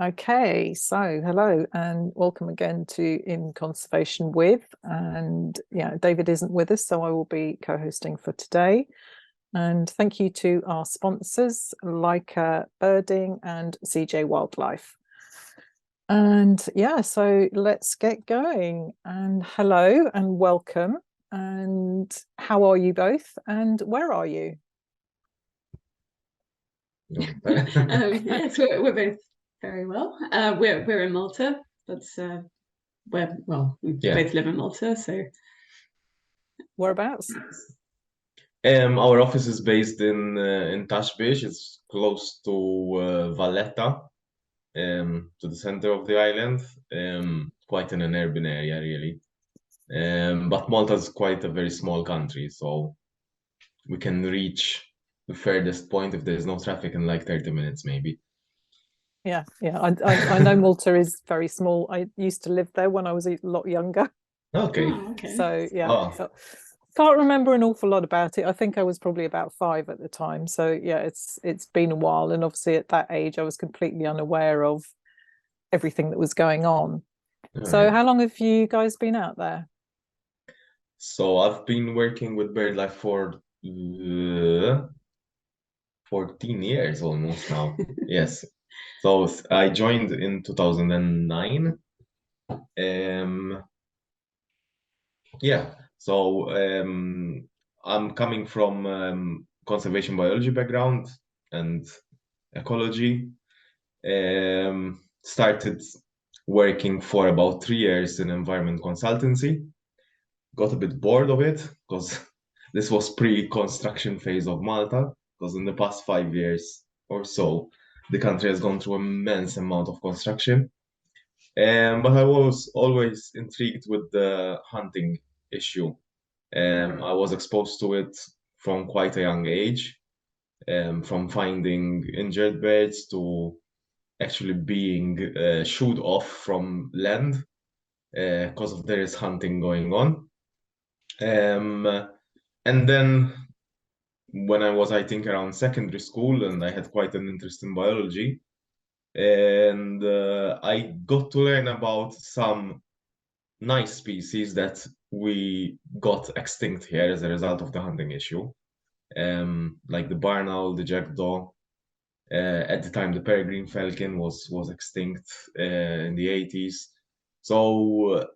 Okay, so hello and welcome again to In Conservation With. And yeah, David isn't with us, so I will be co-hosting for today. And thank you to our sponsors, Leica Birding and CJ Wildlife. And yeah, so let's get going. And hello and welcome. And how are you both? And where are you? Yes, we're both very well. We're in Malta. That's we both live in Malta. So Whereabouts? Our office is based in Tashbish. It's close to Valletta, to the center of the island. Quite in an urban area, really. But Malta is quite a very small country, so we can reach the furthest point if there's no traffic in like 30 minutes, maybe. Yeah. I know Malta is very small. I used to live there when I was a lot younger. Okay. Oh, okay. So yeah, Oh. so can't remember an awful lot about it. I think I was probably about 5 at the time. So yeah, it's been a while, and obviously at that age I was completely unaware of everything that was going on. So Alright. how long have you guys been out there? So I've been working with BirdLife for 14 years almost now. Yes. So I joined in 2009. Yeah. So I'm coming from conservation biology background and ecology. Started working for about 3 years in environment consultancy. Got a bit bored of it because this was pre-construction phase of Malta, because in the past 5 years or so, the country has gone through an immense amount of construction. But I was always intrigued with the hunting issue. I was exposed to it from quite a young age, from finding injured birds to actually being shooed off from land because there is hunting going on. And then when I was, I think, around secondary school, and I had quite an interest in biology, and I got to learn about some nice species that we got extinct here as a result of the hunting issue, like the barn owl, the jackdaw. At the time, the peregrine falcon was extinct in the 80s. So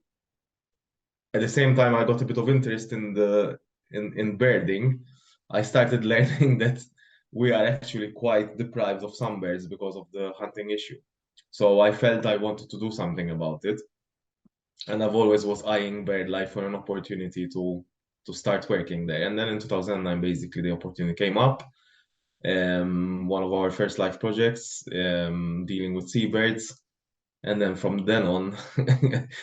at the same time, I got a bit of interest in birding. I started learning that we are actually quite deprived of some birds because of the hunting issue. So I felt I wanted to do something about it, and I've always was eyeing BirdLife for an opportunity to start working there. And then in 2009, basically the opportunity came up. One of our first life projects, dealing with seabirds. And then from then on,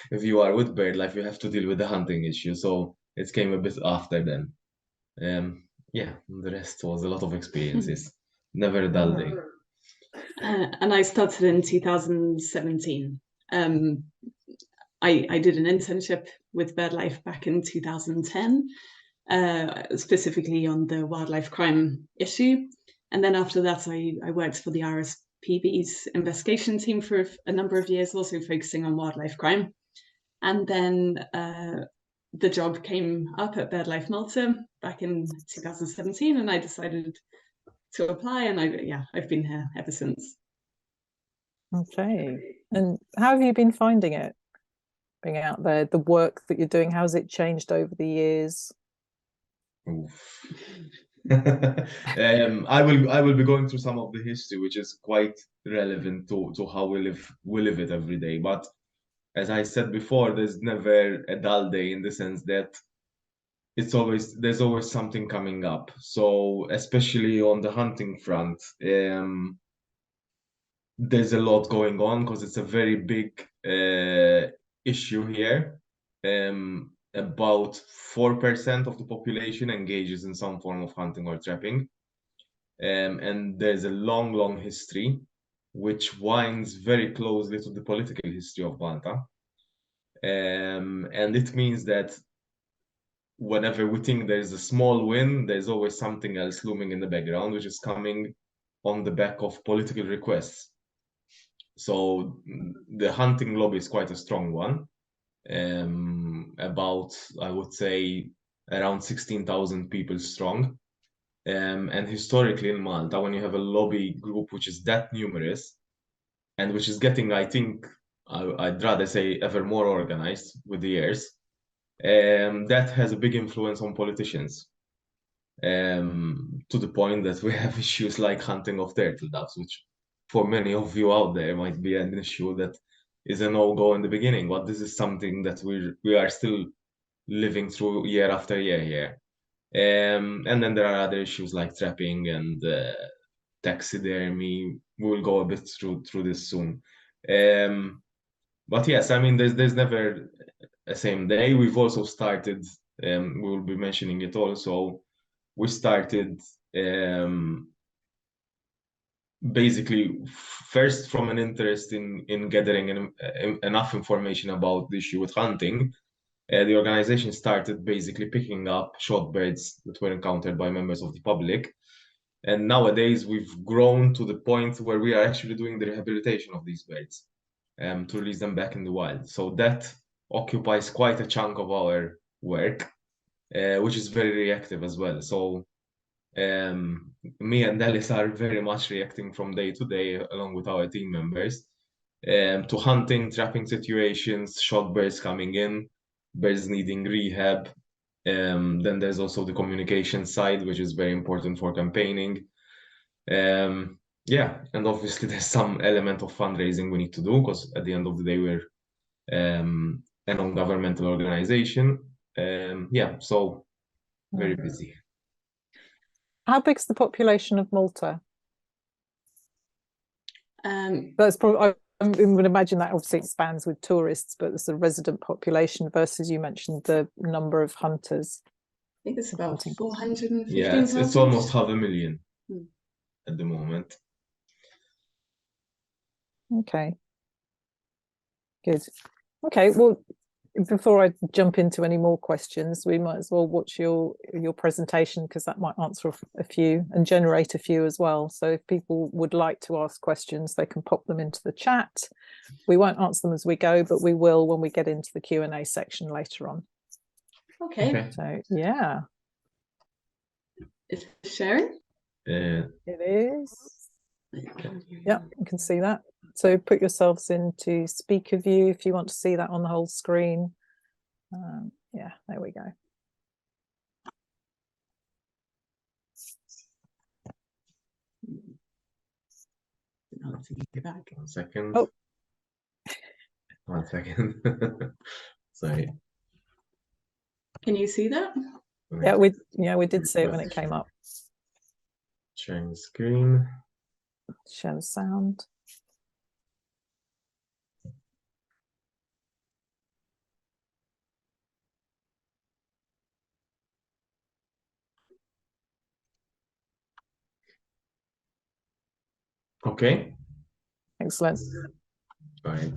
if you are with BirdLife, you have to deal with the hunting issue. So it came a bit after then. Yeah, the rest was a lot of experiences. Never a dull day. And I started in 2017. I did an internship with BirdLife back in 2010, specifically on the wildlife crime issue. And then after that, I worked for the RSPB's investigation team for a number of years, also focusing on wildlife crime. And then the job came up at BirdLife Malta back in 2017, and I decided to apply, and I've been here ever since. Okay. And how have you been finding it, being out there, the work that you're doing? How's it changed over the years? I will be going through some of the history, which is quite relevant to how we live it every day. But as I said before, there's never a dull day, in the sense that there's always something coming up. So especially on the hunting front, there's a lot going on because it's a very big issue here. About 4% of the population engages in some form of hunting or trapping. And there's a long history which winds very closely to the political history of Malta. And it means that whenever we think there's a small win, there's always something else looming in the background, which is coming on the back of political requests. So the hunting lobby is quite a strong one. About, I would say, around 16,000 people strong. And historically in Malta, when you have a lobby group which is that numerous, and which is getting, I think, I'd rather say, ever more organized with the years, that has a big influence on politicians. To the point that we have issues like hunting of turtle doves, which for many of you out there might be an issue that is a no-go in the beginning, but this is something that we are still living through year after year here. And then there are other issues like trapping and taxidermy. We will go a bit through this soon. But yes, I mean, there's never a same day. We've also started, we will be mentioning it also, we started basically first from an interest in gathering enough information about the issue with hunting. The organization started basically picking up shot birds that were encountered by members of the public. And nowadays we've grown to the point where we are actually doing the rehabilitation of these birds to release them back in the wild. So that occupies quite a chunk of our work, which is very reactive as well. So me and Alice are very much reacting from day to day, along with our team members, to hunting, trapping situations, shot birds coming in, birds needing rehab. Then there's also the communication side, which is very important for campaigning. Yeah, and obviously there's some element of fundraising we need to do, because at the end of the day we're a non-governmental organization. Yeah, so very busy. How big's the population of Malta? That's probably, I would imagine that obviously expands with tourists, but the sort of resident population versus, you mentioned the number of hunters. I think it's about 415,000. Yeah, it's almost 500,000 at the moment. Okay, good. Okay, well, before I jump into any more questions, we might as well watch your presentation, because that might answer a few and generate a few as well. So if people would like to ask questions, they can pop them into the chat. We won't answer them as we go, but we will when we get into the Q&A section later on. Okay. So yeah. Is it sharing? It is. Yeah, you can see that. So put yourselves into speaker view if you want to see that on the whole screen. Yeah, there we go. Back. 1 second. Oh. 1 second. Sorry. Can you see that? Yeah, we did see it when it came up. Sharing the screen. Share the sound. Okay. Excellent. All right.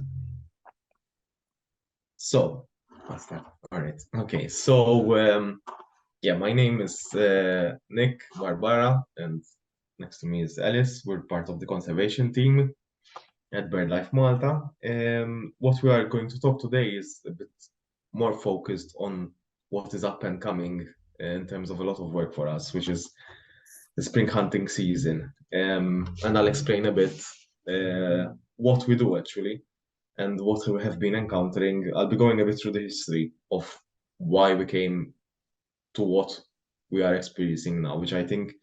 So, what's that? All right. Okay. So, yeah, my name is Nick Barbara, and next to me is Alice. We're part of the conservation team at BirdLife Malta. What we are going to talk today is a bit more focused on what is up and coming in terms of a lot of work for us, which is the spring hunting season. And I'll explain a bit what we do actually and what we have been encountering. I'll be going a bit through the history of why we came to what we are experiencing now, which I think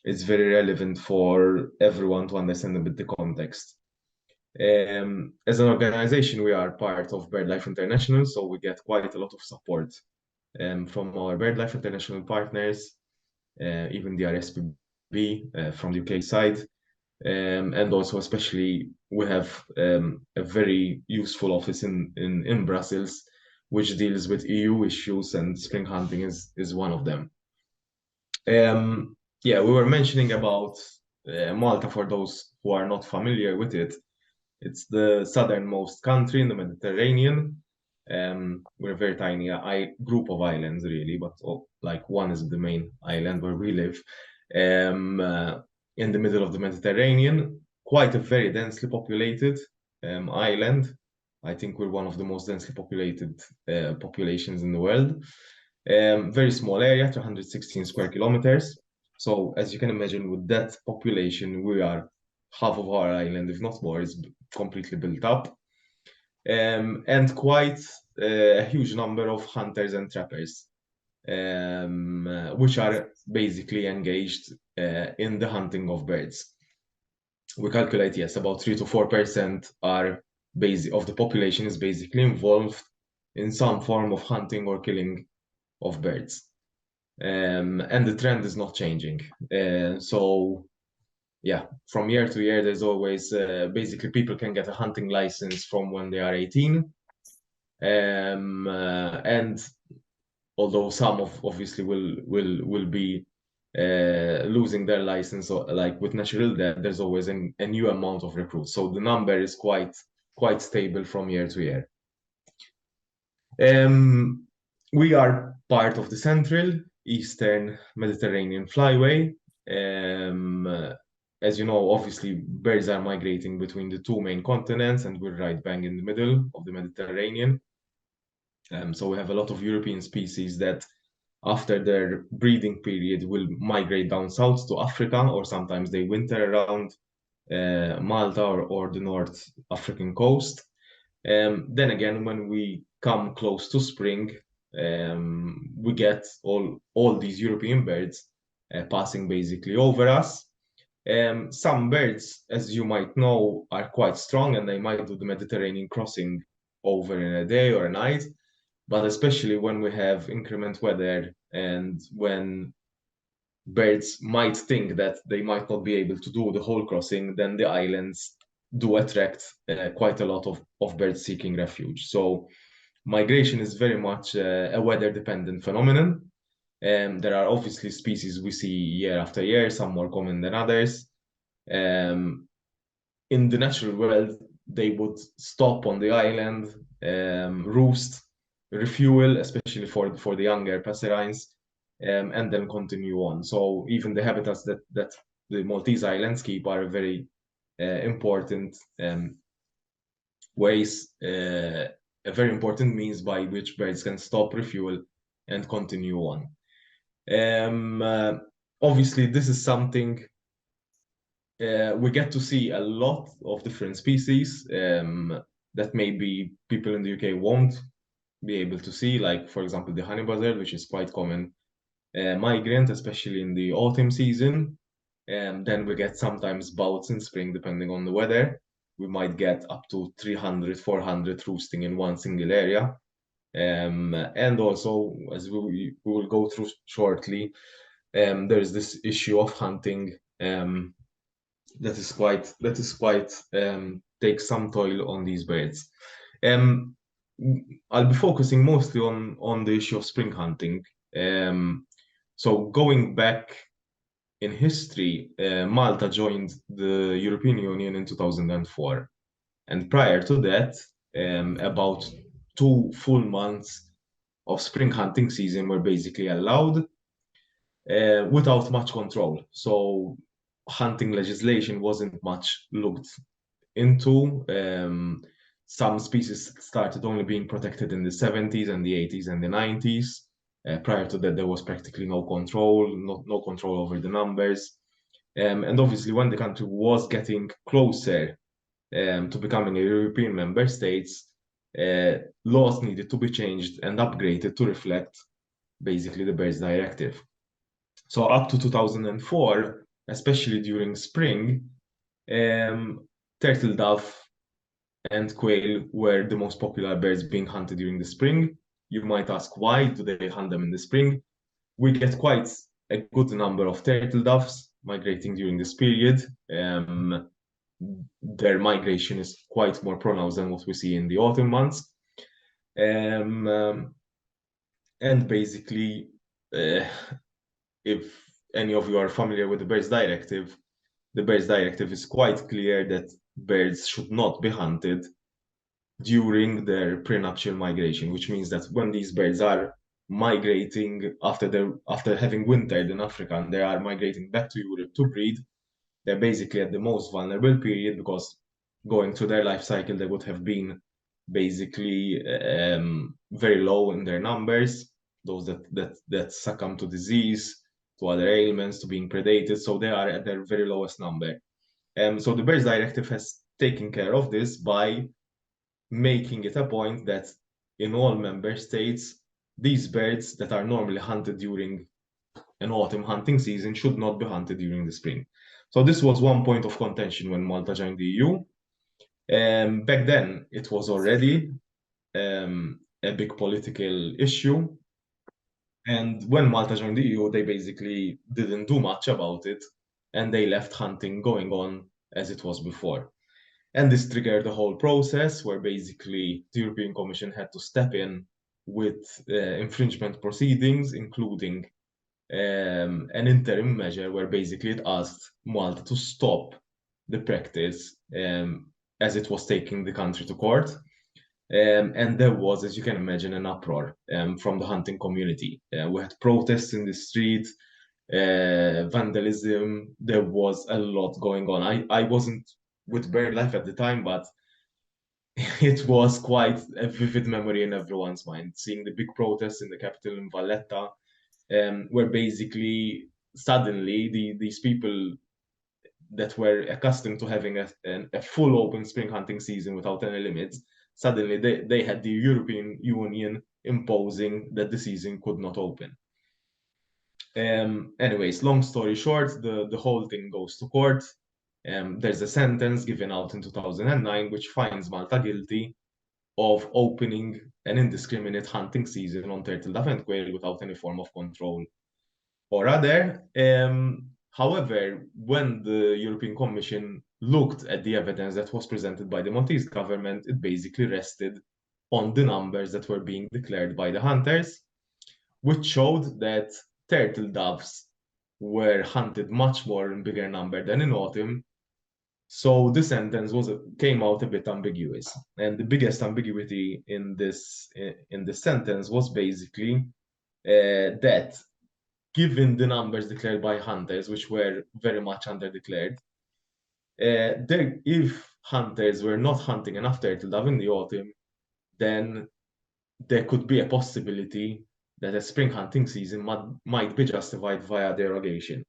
is very relevant for everyone to understand a bit the context. As an organization, we are part of BirdLife International, so we get quite a lot of support from our BirdLife International partners, even the RSPB from the UK side, and also especially we have a very useful office in Brussels, which deals with EU issues, and spring hunting is one of them. Yeah, we were mentioning about Malta, for those who are not familiar with it. It's the southernmost country in the Mediterranean. We're a very tiny group of islands, really, but like one is the main island where we live, in the middle of the Mediterranean. Quite a very densely populated island. I think we're one of the most densely populated populations in the world. Very small area, 216 square kilometers. So as you can imagine, with that population, we are half of our island, if not more, is completely built up. And quite a huge number of hunters and trappers, which are basically engaged in the hunting of birds. We calculate, yes, about 3 to 4% of the population is basically involved in some form of hunting or killing of birds. And the trend is not changing. So yeah, from year to year, there's always basically people can get a hunting license from when they are 18. And although some obviously will be losing their license, or like with natural death, there's always a new amount of recruits. So the number is quite stable from year to year. We are part of the Central Eastern Mediterranean Flyway. As you know, obviously birds are migrating between the two main continents, and we're right bang in the middle of the Mediterranean. So we have a lot of European species that after their breeding period will migrate down south to Africa, or sometimes they winter around Malta or the North African coast. Then again, when we come close to spring, we get all these European birds passing basically over us. Some birds, as you might know, are quite strong, and they might do the Mediterranean crossing over in a day or a night. But especially when we have inclement weather and when birds might think that they might not be able to do the whole crossing, then the islands do attract quite a lot of birds seeking refuge. So migration is very much a weather-dependent phenomenon. There are obviously species we see year after year, some more common than others. In the natural world, they would stop on the island, roost, refuel, especially for the younger passerines, and then continue on. So even the habitats that the Maltese Islands keep are very important ways, a very important means by which birds can stop, refuel, and continue on. Obviously, this is something we get to see a lot of different species that maybe people in the UK won't be able to see, like, for example, the honey buzzard, which is quite common migrant, especially in the autumn season. Then we get sometimes bouts in spring, depending on the weather. We might get up to 300, 400 roosting in one single area. And also, as we will go through shortly, there's this issue of hunting that is quite takes some toil on these birds. I'll be focusing mostly on the issue of spring hunting. So going back in history, Malta joined the European Union in 2004, and prior to that, about 2 full months of spring hunting season were basically allowed without much control. So hunting legislation wasn't much looked into. Some species started only being protected in the 70s and the 80s and the 90s. Prior to that, there was practically no control, no control over the numbers. And obviously, when the country was getting closer to becoming a European member states, laws needed to be changed and upgraded to reflect basically the Birds Directive. So up to 2004, especially during spring, turtle dove and quail were the most popular birds being hunted during the spring. You might ask, why do they hunt them in the spring? We get quite a good number of turtle doves migrating during this period. Their migration is quite more pronounced than what we see in the autumn months. And basically, if any of you are familiar with the Birds Directive, the Birds Directive is quite clear that birds should not be hunted during their prenuptial migration, which means that when these birds are migrating after having wintered in Africa and they are migrating back to Europe to breed, they're basically at the most vulnerable period, because going through their life cycle, they would have been basically very low in their numbers, those that succumb to disease, to other ailments, to being predated. So they are at their very lowest number. So the Birds Directive has taken care of this by making it a point that in all member states, these birds that are normally hunted during an autumn hunting season should not be hunted during the spring. So this was one point of contention when Malta joined the EU. Back then, it was already a big political issue. And when Malta joined the EU, they basically didn't do much about it, and they left hunting going on as it was before. And this triggered the whole process where basically the European Commission had to step in with infringement proceedings, including an interim measure where basically it asked Malta to stop the practice as it was taking the country to court. And there was, as you can imagine, an uproar from the hunting community. We had protests in the street, vandalism. There was a lot going on. I wasn't with BirdLife at the time, but it was quite a vivid memory in everyone's mind, seeing the big protests in the capital in Valletta, where basically suddenly these people that were accustomed to having a full open spring hunting season without any limits, suddenly they had the European Union imposing that the season could not open. Anyways, long story short, the whole thing goes to court. There's a sentence given out in 2009 which finds Malta guilty of opening an indiscriminate hunting season on turtle dove and quail without any form of control or other. However, when the European Commission looked at the evidence that was presented by the Maltese government, it basically rested on the numbers that were being declared by the hunters, which showed that turtle doves were hunted much more in bigger number than in autumn. So the sentence came out a bit ambiguous, and the biggest ambiguity in this sentence was basically that given the numbers declared by hunters, which were very much underdeclared, if hunters were not hunting enough turtle dove in the autumn, then there could be a possibility that a spring hunting season might be justified via derogation.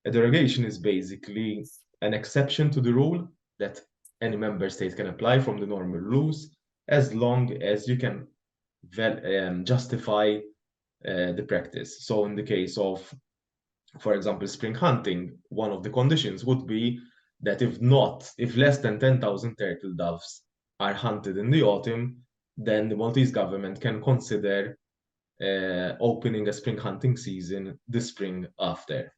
A derogation is basically an exception to the rule that any member state can apply from the normal rules, as long as you can justify the practice. So in the case of, for example, spring hunting, one of the conditions would be that if less than 10,000 turtle doves are hunted in the autumn, then the Maltese government can consider opening a spring hunting season the spring after.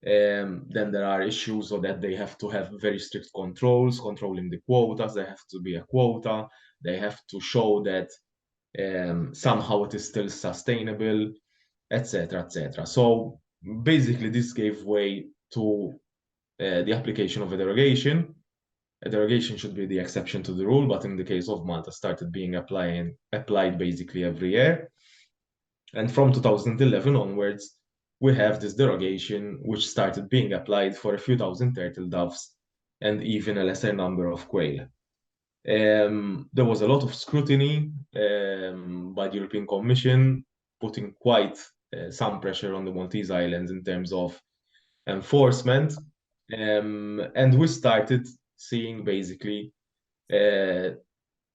Then there are issues so that they have to have very strict controls, controlling the quotas. There have to be a quota. They have to show that somehow it is still sustainable, etc., etc. So basically, this gave way to the application of a derogation. A derogation should be the exception to the rule, but in the case of Malta, started being applied basically every year. And from 2011 onwards, we have this derogation, which started being applied for a few thousand turtle doves and even a lesser number of quail. There was a lot of scrutiny by the European Commission, putting quite some pressure on the Maltese Islands in terms of enforcement. And we started seeing basically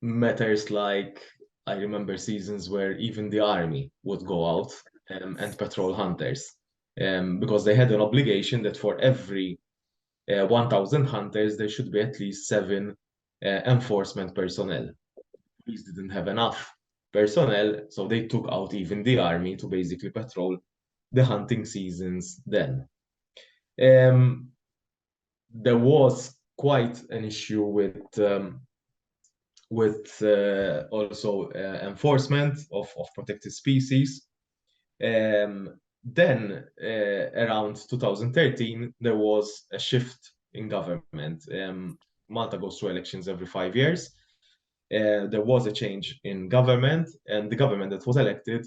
matters like, I remember seasons where even the army would go out and patrol hunters because they had an obligation that for every 1,000 hunters, there should be at least 7 enforcement personnel. Police didn't have enough personnel, so they took out even the army to basically patrol the hunting seasons then. There was quite an issue with also enforcement of protected species. Then around 2013, there was a shift in government. Malta goes through elections every 5 years. There was a change in government, and the government that was elected,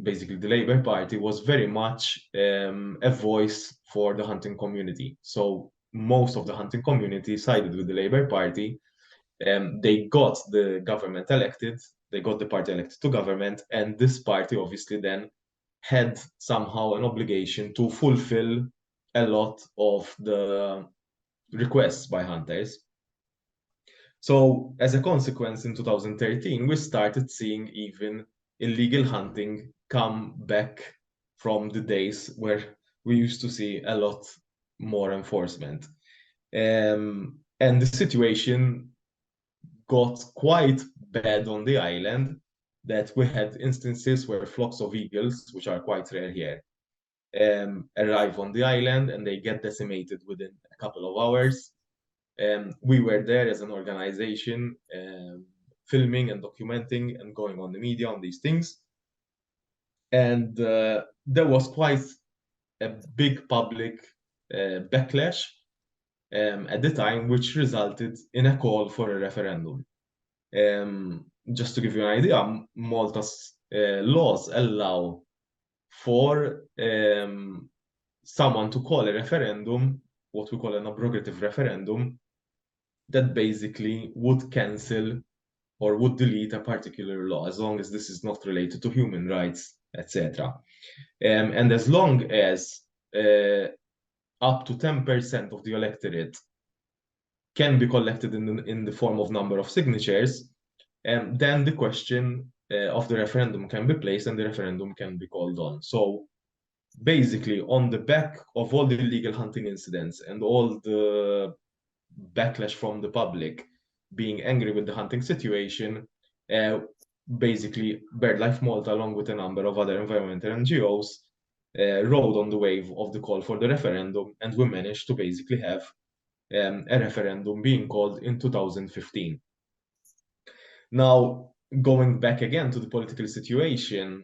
basically the Labour Party, was very much a voice for the hunting community. So most of the hunting community sided with the Labour Party. They got the government elected, they got the party elected to government, and this party obviously then had somehow an obligation to fulfill a lot of the requests by hunters. So as a consequence, in 2013, we started seeing even illegal hunting come back from the days where we used to see a lot more enforcement. And the situation got quite bad on the island, that we had instances where flocks of eagles, which are quite rare here, arrive on the island and they get decimated within a couple of hours. We were there as an organization, filming and documenting and going on the media on these things. And there was quite a big public backlash at the time, which resulted in a call for a referendum. Just to give you an idea, Malta's laws allow for someone to call a referendum, what we call an abrogative referendum, that basically would cancel or would delete a particular law, as long as this is not related to human rights, etc. And as long as up to 10% of the electorate can be collected in the form of number of signatures, then the question of the referendum can be placed and the referendum can be called on. So basically, on the back of all the illegal hunting incidents and all the backlash from the public being angry with the hunting situation, basically BirdLife Malta, along with a number of other environmental NGOs, rode on the wave of the call for the referendum, and we managed to basically have a referendum being called in 2015. Now, going back again to the political situation,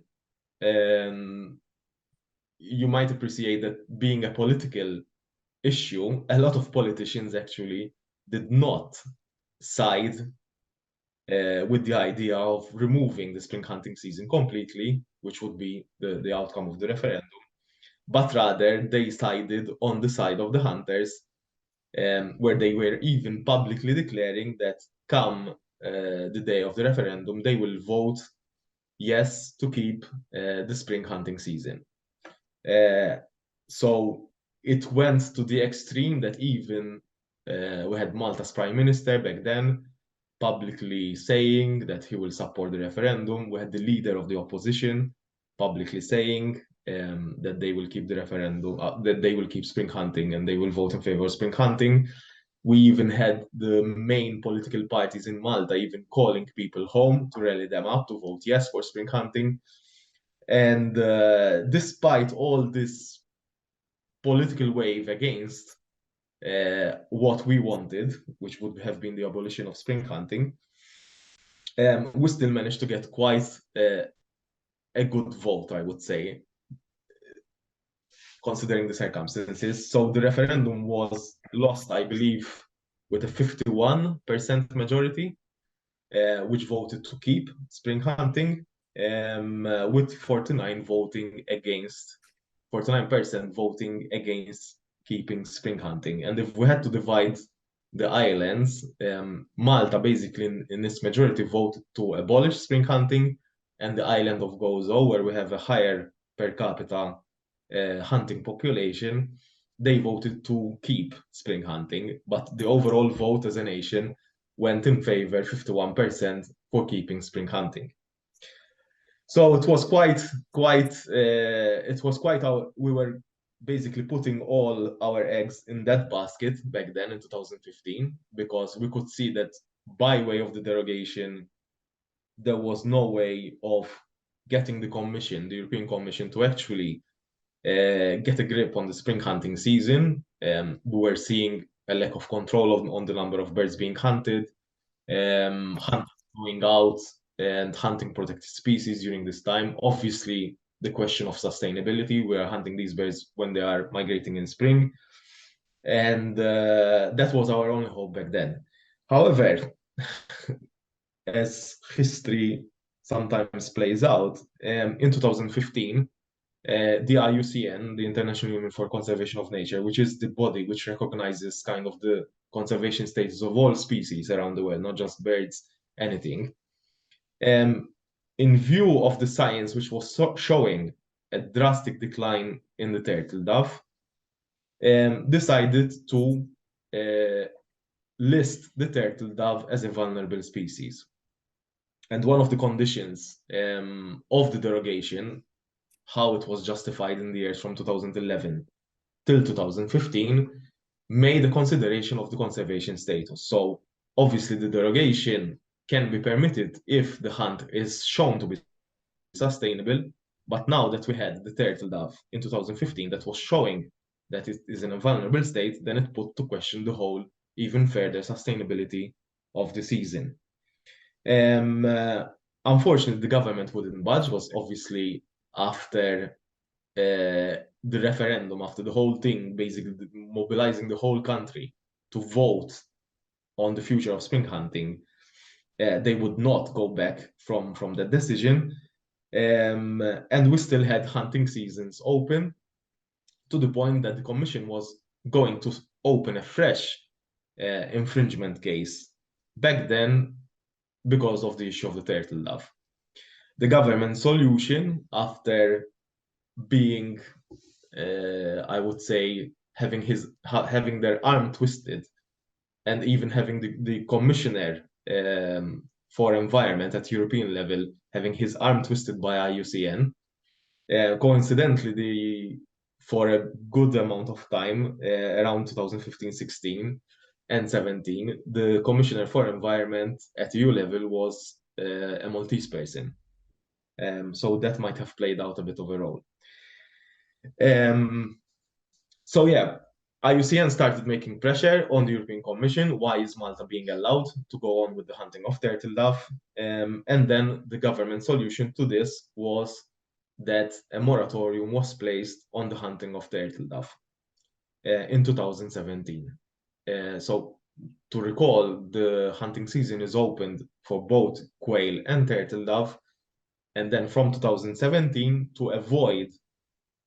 you might appreciate that being a political issue, a lot of politicians actually did not side with the idea of removing the spring hunting season completely, which would be the outcome of the referendum, but rather they sided on the side of the hunters, where they were even publicly declaring that come the day of the referendum, they will vote yes to keep the spring hunting season. So it went to the extreme that even we had Malta's prime minister back then publicly saying that he will support the referendum. We had the leader of the opposition publicly saying that they will keep the referendum, that they will keep spring hunting and they will vote in favor of spring hunting. We even had the main political parties in Malta even calling people home to rally them up to vote yes for spring hunting. And despite all this political wave against what we wanted, which would have been the abolition of spring hunting, we still managed to get quite a good vote, I would say, considering the circumstances. So the referendum was lost, I believe, with a 51% majority, which voted to keep spring hunting, with 49% voting against keeping spring hunting. And if we had to divide the islands, Malta basically in its majority voted to abolish spring hunting, and the island of Gozo, where we have a higher per capita hunting population, they voted to keep spring hunting, but the overall vote as a nation went in favor 51% for keeping spring hunting. So it was quite we were basically putting all our eggs in that basket back then in 2015, because we could see that by way of the derogation, there was no way of getting the European Commission, to actually get a grip on the spring hunting season. We were seeing a lack of control on the number of birds being hunted, hunters going out and hunting protected species during this time. Obviously, the question of sustainability. We are hunting these birds when they are migrating in spring. And that was our only hope back then. However, as history sometimes plays out, in 2015, the IUCN, the International Union for Conservation of Nature, which is the body which recognizes kind of the conservation status of all species around the world, not just birds, anything. In view of the science which was showing a drastic decline in the turtle dove, decided to list the turtle dove as a vulnerable species. And one of the conditions of the derogation, how it was justified in the years from 2011 till 2015, made a consideration of the conservation status. So obviously the derogation can be permitted if the hunt is shown to be sustainable. But now that we had the turtle dove in 2015 that was showing that it is in a vulnerable state, then it put to question the whole, even further, sustainability of the season. Unfortunately, the government wouldn't budge. Was obviously after the referendum, after the whole thing, basically mobilizing the whole country to vote on the future of spring hunting. They would not go back from that decision. And we still had hunting seasons open, to the point that the commission was going to open a fresh infringement case back then because of the issue of the turtle dove. The government solution, after being, I would say, having their arm twisted, and even having the commissioner for environment at European level having his arm twisted by IUCN. Coincidentally, for a good amount of time, around 2015, 16, and 17, the commissioner for environment at EU level was a Maltese person. So that might have played out a bit of a role. So yeah, IUCN started making pressure on the European Commission. Why is Malta being allowed to go on with the hunting of turtle dove? And then the government solution to this was that a moratorium was placed on the hunting of turtle dove in 2017. So to recall, the hunting season is opened for both quail and turtle dove. And then from 2017, to avoid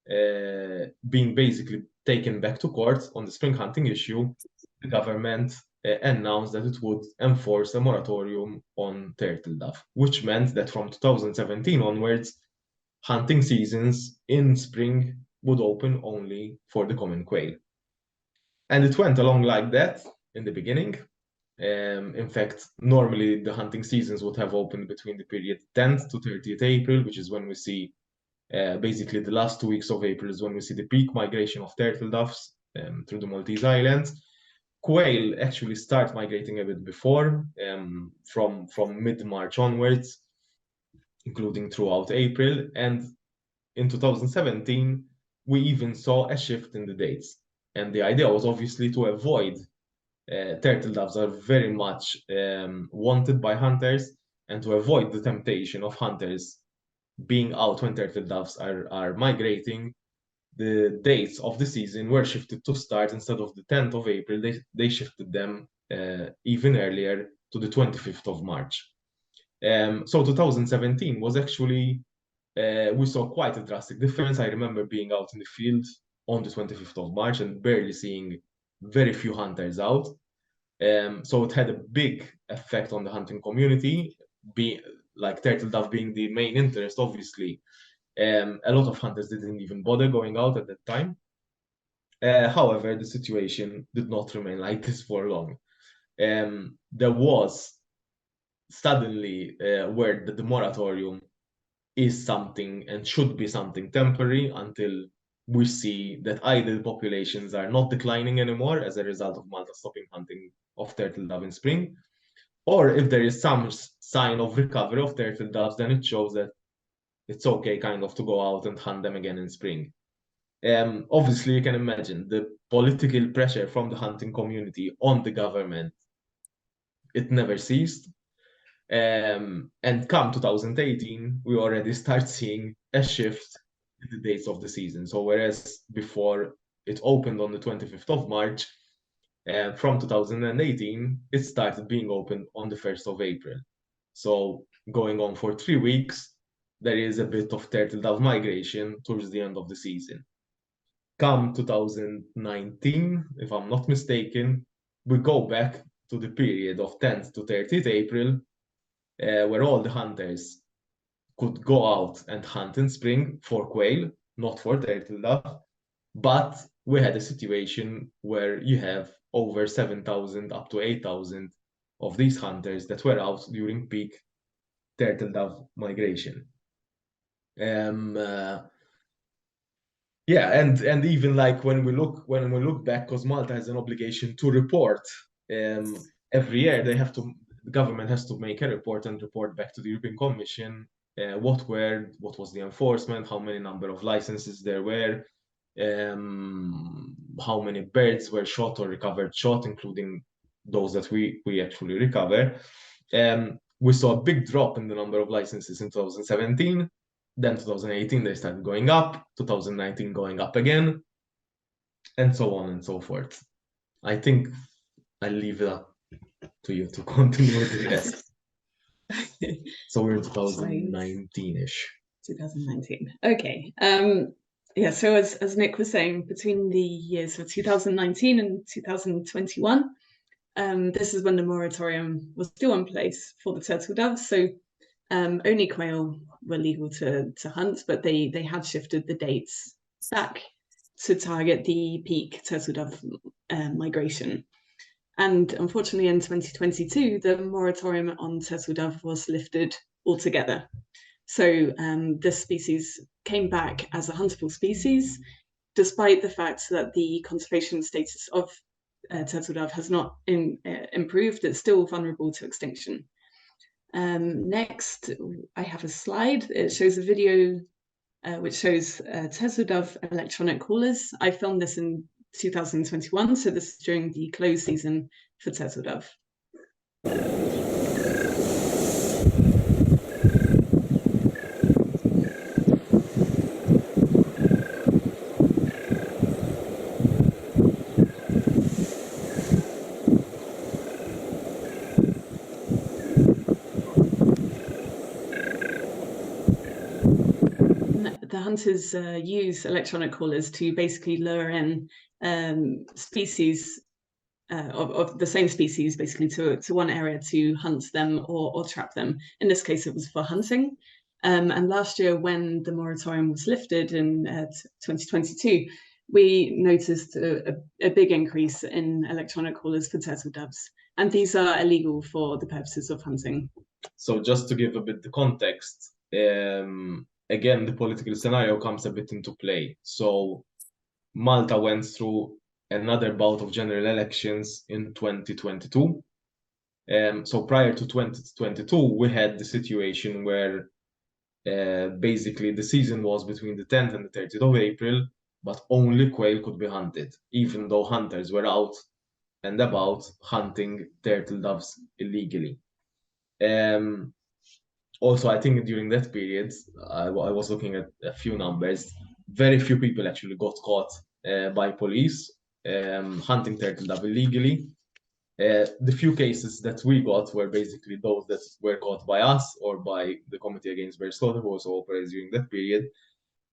being basically taken back to court on the spring hunting issue, the government announced that it would enforce a moratorium on turtle dove, which meant that from 2017 onwards, hunting seasons in spring would open only for the common quail. And it went along like that in the beginning. In fact, normally the hunting seasons would have opened between the period 10th to 30th April, which is when we see basically the last 2 weeks of April is when we see the peak migration of turtle doves through the Maltese Islands. Quail actually start migrating a bit before, from mid-March onwards, including throughout April. And in 2017, we even saw a shift in the dates. And the idea was obviously to avoid turtle doves are very much wanted by hunters, and to avoid the temptation of hunters being out when turtle doves are migrating, the dates of the season were shifted to start instead of the 10th of April. They shifted them even earlier to the 25th of March. So 2017 was actually, we saw quite a drastic difference. I remember being out in the field on the 25th of March and barely seeing very few hunters out. So it had a big effect on the hunting community, like turtle dove being the main interest, obviously. A lot of hunters didn't even bother going out at that time. However, the situation did not remain like this for long. There was suddenly word that the moratorium is something and should be something temporary until we see that either the populations are not declining anymore as a result of Malta stopping hunting of turtle dove in spring, or if there is some sign of recovery of turtle doves, then it shows that it's okay kind of to go out and hunt them again in spring. Obviously, you can imagine the political pressure from the hunting community on the government. It never ceased. And come 2018, we already start seeing a shift in the dates of the season. So whereas before it opened on the 25th of March, from 2018, it started being opened on the 1st of April. So going on for 3 weeks, there is a bit of turtle dove migration towards the end of the season. Come 2019, if I'm not mistaken, we go back to the period of 10th to 30th April, where all the hunters could go out and hunt in spring for quail, not for turtle dove. But we had a situation where you have over 7,000 up to 8,000 of these hunters that were out during peak turtle dove migration. Yeah, and even like when we look back, because Malta has an obligation to report every year, the government has to make a report and report back to the European Commission what was the enforcement, how many number of licenses there were, how many birds were shot or recovered shot, including those that we actually recover. We saw a big drop in the number of licenses in 2017. Then 2018 they started going up, 2019 going up again, and so on and so forth. I think I'll leave it up to you to continue with the rest. So we're in 2019-ish. 2019. Okay. Yeah, so as Nick was saying, between the years of 2019 and 2021, this is when the moratorium was still in place for the turtle doves. So only quail were legal to hunt, but they had shifted the dates back to target the peak turtle dove migration. And unfortunately, in 2022, the moratorium on turtle dove was lifted altogether. So this species came back as a huntable species, despite the fact that the conservation status of turtle dove has not improved. It's still vulnerable to extinction. Next, I have a slide. It shows a video which shows turtle dove electronic callers. I filmed this in 2021, so this is during the close season for turtle dove. The hunters use electronic callers to basically lure in species of the same species, basically to one area to hunt them or trap them. In this case, it was for hunting. And last year, when the moratorium was lifted in 2022, we noticed a big increase in electronic callers for turtle doves. And these are illegal for the purposes of hunting. So just to give a bit the context, again, the political scenario comes a bit into play. So Malta went through another bout of general elections in 2022. So prior to 2022, we had the situation where basically the season was between the 10th and the 30th of April, but only quail could be hunted, even though hunters were out and about hunting turtle doves illegally. Also, I think during that period, I was looking at a few numbers. Very few people actually got caught by police hunting turtle dove illegally. The few cases that we got were basically those that were caught by us or by the Committee Against Bird Slaughter, who also operates during that period.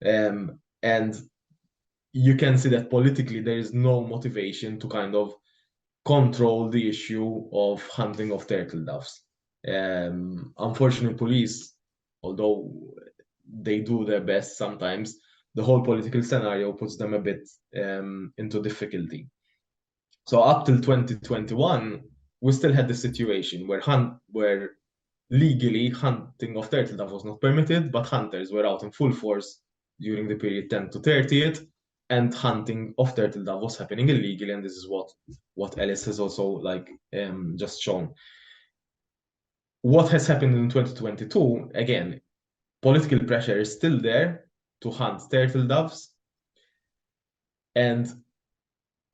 And you can see that politically there is no motivation to kind of control the issue of hunting of turtle doves. Unfortunately, police, although they do their best sometimes, the whole political scenario puts them a bit into difficulty. So up till 2021, we still had the situation where legally hunting of turtle dove was not permitted, but hunters were out in full force during the period 10th to 30th, and hunting of turtle dove was happening illegally, and this is what Alice has also just shown. What has happened in 2022, again, political pressure is still there to hunt turtle doves. And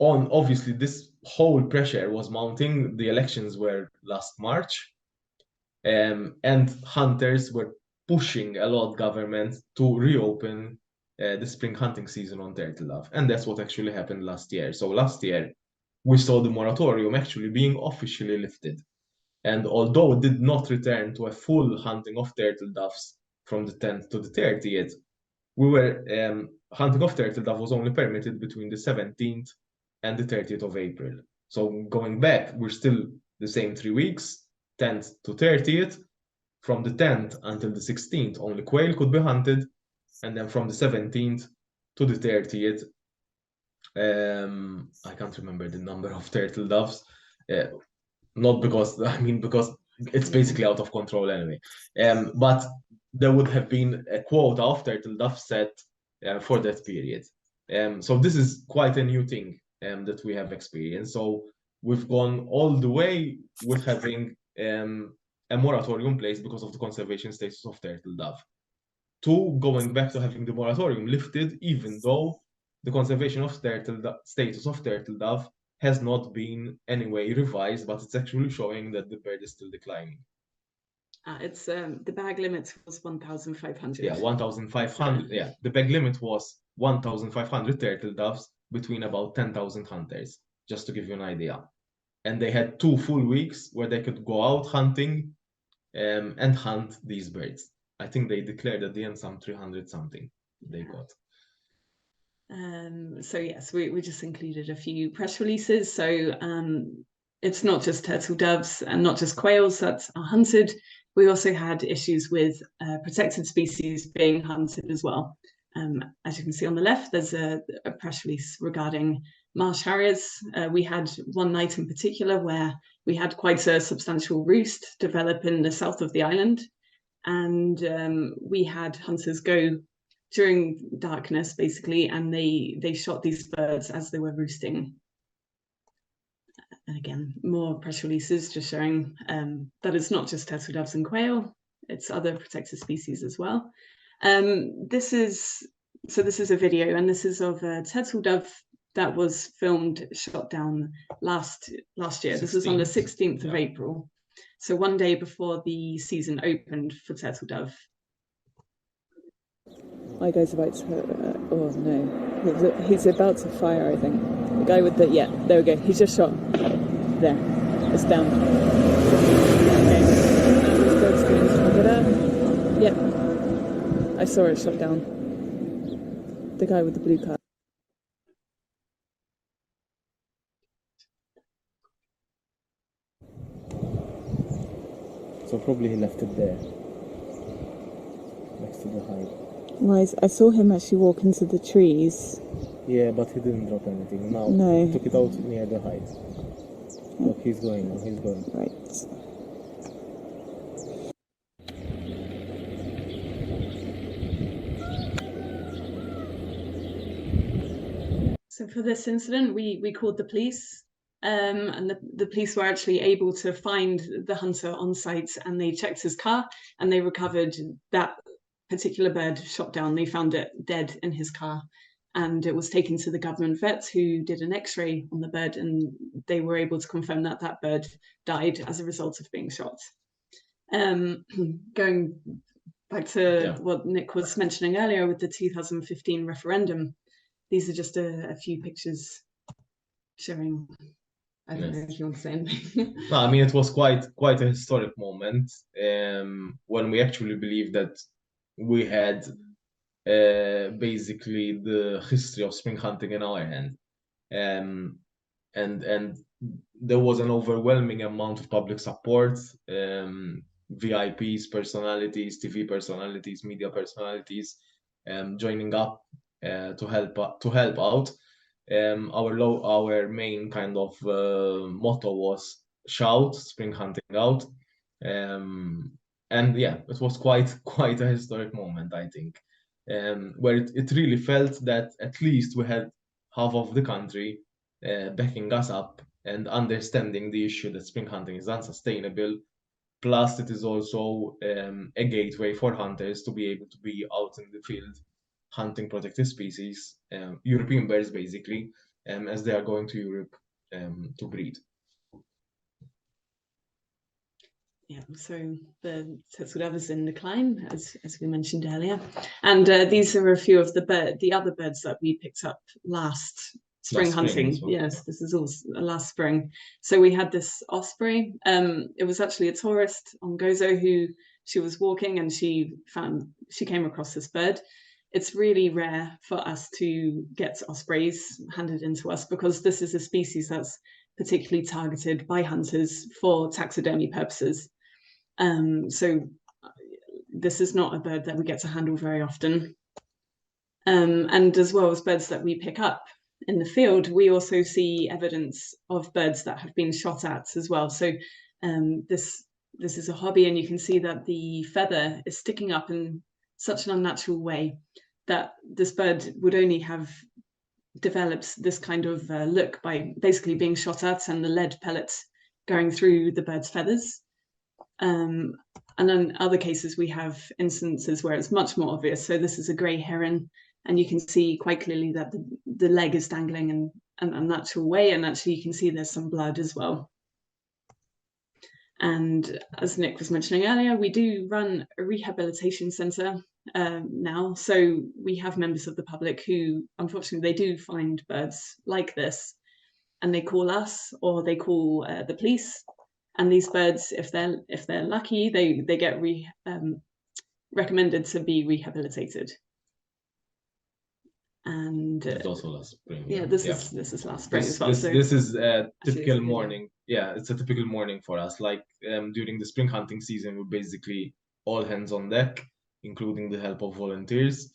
obviously this whole pressure was mounting. The elections were last March. And hunters were pushing a lot of government to reopen the spring hunting season on turtle dove. And that's what actually happened last year. So last year, we saw the moratorium actually being officially lifted. And although it did not return to a full hunting of turtle doves from the 10th to the 30th, we were hunting of turtle dove was only permitted between the 17th and the 30th of April. So going back, we're still the same 3 weeks, 10th to 30th. From the 10th until the 16th, only quail could be hunted, and then from the 17th to the 30th, I can't remember the number of turtle doves. Not because, I mean, because it's basically out of control anyway. But there would have been a quota of turtle doves set for that period. So this is quite a new thing that we have experienced. So we've gone all the way with having a moratorium placed because of the conservation status of turtle dove, to going back to having the moratorium lifted, even though the conservation of status of turtle dove has not been anyway revised, but it's actually showing that the bird is still declining. It's the bag limit was 1,500. Yeah, 1,500. Yeah, the bag limit was 1,500 turtle doves between about 10,000 hunters, just to give you an idea. And they had 2 full weeks where they could go out hunting and hunt these birds. I think they declared at the end some 300 something they got. So yes, we just included a few press releases. So it's not just turtle doves and not just quails that are hunted. We also had issues with protected species being hunted as well. As you can see on the left, there's a press release regarding marsh harriers. We had one night in particular where we had quite a substantial roost develop in the south of the island. And we had hunters go during darkness, basically, and they shot these birds as they were roosting. And again, more press releases just showing that it's not just turtle doves and quail, it's other protected species as well. This is a video, and this is of a turtle dove that was filmed, shot down last year. This was on the 16th of April. So one day before the season opened for turtle dove. My guy's about to, oh no, he's about to fire, I think. The guy with the, yeah, there we go, he's just shot. There, it's down. Okay, those screens over there. Yep, I saw it shot down. The guy with the blue card. So probably he left it there, next to the hide. Right, I saw him actually walk into the trees. Yeah, but he didn't drop anything. Now No. he took it out near the hide. Look, he's going now, he's going. Right. So for this incident, we called the police, and the police were actually able to find the hunter on site, and they checked his car, and they recovered that particular bird shot down. They found it dead in his car, and it was taken to the government vets, who did an X-ray on the bird, and they were able to confirm that that bird died as a result of being shot. Going back to what Nick was mentioning earlier with the 2015 referendum, these are just a few pictures showing. I don't know if you want to say anything. No, I mean, it was quite a historic moment when we actually believed that we had basically the history of spring hunting in our hand, and there was an overwhelming amount of public support, VIPs, personalities, TV personalities, media personalities, joining up to help out. Our main kind of motto was "Shout, spring hunting out," and yeah, it was quite a historic moment, I think, where it really felt that at least we had half of the country backing us up and understanding the issue that spring hunting is unsustainable. Plus, it is also a gateway for hunters to be able to be out in the field hunting protected species, European birds basically, as they are going to Europe to breed. Yeah, so the turtle dove is in decline, as we mentioned earlier, and these are a few of the other birds that we picked up last spring hunting. Well. Yes, this is all last spring. So we had this osprey. It was actually a tourist on Gozo who she was walking and she came across this bird. It's really rare for us to get ospreys handed into us because this is a species that's particularly targeted by hunters for taxidermy purposes. So this is not a bird that we get to handle very often. And as well as birds that we pick up in the field, we also see evidence of birds that have been shot at as well. So this is a hobby, and you can see that the feather is sticking up in such an unnatural way that this bird would only have developed this kind of look by basically being shot at and the lead pellets going through the bird's feathers. And in other cases, we have instances where it's much more obvious. So this is a grey heron, and you can see quite clearly that the leg is dangling in an unnatural way, and actually you can see there's some blood as well. And as Nick was mentioning earlier, we do run a rehabilitation centre now. So we have members of the public who, unfortunately, they do find birds like this, and they call us or they call the police. And these birds, if they're lucky, they get recommended to be rehabilitated. And it's also last spring. Yeah, this is last spring as well. This is a typical morning. Yeah, it's a typical morning for us. Like during the spring hunting season, we're basically all hands on deck, including the help of volunteers,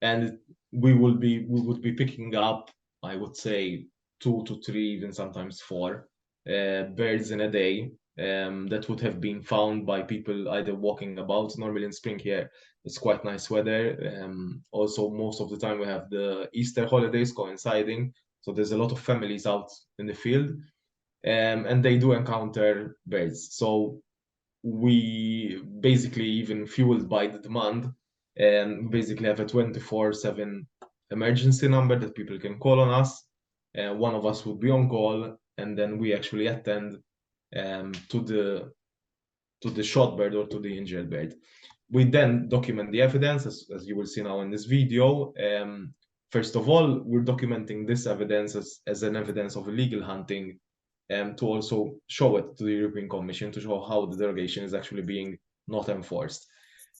and we would be picking up, I would say, 2 to 3, even sometimes 4 birds in a day. That would have been found by people either walking about. Normally in spring here, it's quite nice weather. Also, most of the time we have the Easter holidays coinciding, so there's a lot of families out in the field, and they do encounter birds. So we basically, even fueled by the demand, basically have a 24/7 emergency number that people can call on us. One of us would be on call, and then we actually attend to the shot bird or to the injured bird. We then document the evidence, as you will see now in this video. First of all, we're documenting this evidence as an evidence of illegal hunting, to also show it to the European Commission, to show how the derogation is actually being not enforced.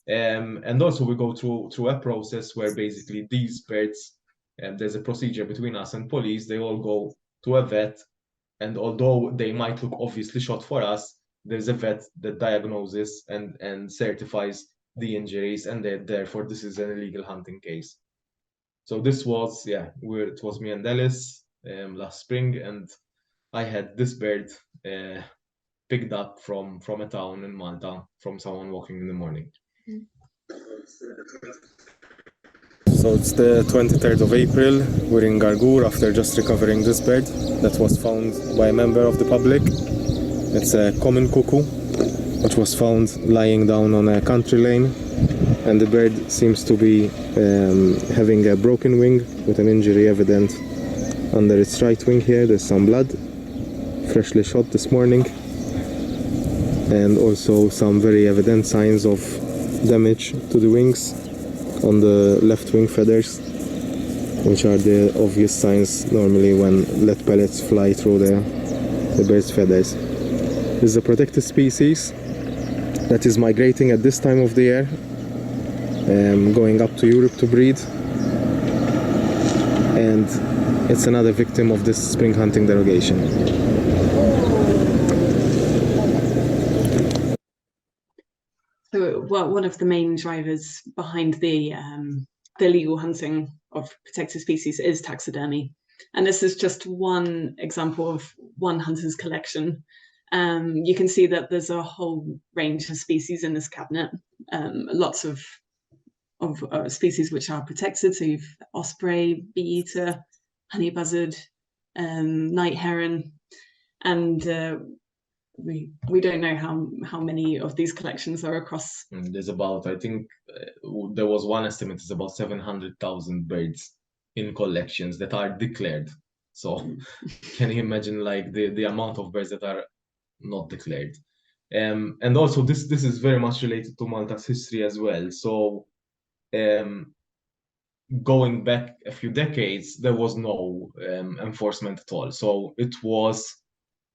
And also we go through a process where basically these birds, there's a procedure between us and police. They all go to a vet, and although they might look obviously shot for us, there's a vet that diagnoses and certifies the injuries, and therefore this is an illegal hunting case. So this was, it was me and Ellis last spring, and I had this bird picked up from a town in Malta, from someone walking in the morning. So it's the 23rd of April. We're in Gargur after just recovering this bird that was found by a member of the public. It's a common cuckoo, which was found lying down on a country lane, and the bird seems to be having a broken wing with an injury evident under its right wing here. There's some blood, freshly shot this morning, and also some very evident signs of damage to the wings on the left wing feathers, which are the obvious signs normally when lead pellets fly through the bird's feathers. This is a protected species that is migrating at this time of the year, going up to Europe to breed, and it's another victim of this spring hunting derogation. So, well, one of the main drivers behind the illegal hunting of protected species is taxidermy, and this is just one example of one hunter's collection. You can see that there's a whole range of species in this cabinet, lots of species which are protected. So you've osprey, bee-eater, honey buzzard, night heron, and we don't know how many of these collections are across. There's about, I think there was one estimate, it's about 700,000 birds in collections that are declared. So can you imagine like the amount of birds that are not declared? And also this is very much related to Malta's history as well. So going back a few decades, there was no enforcement at all. So it was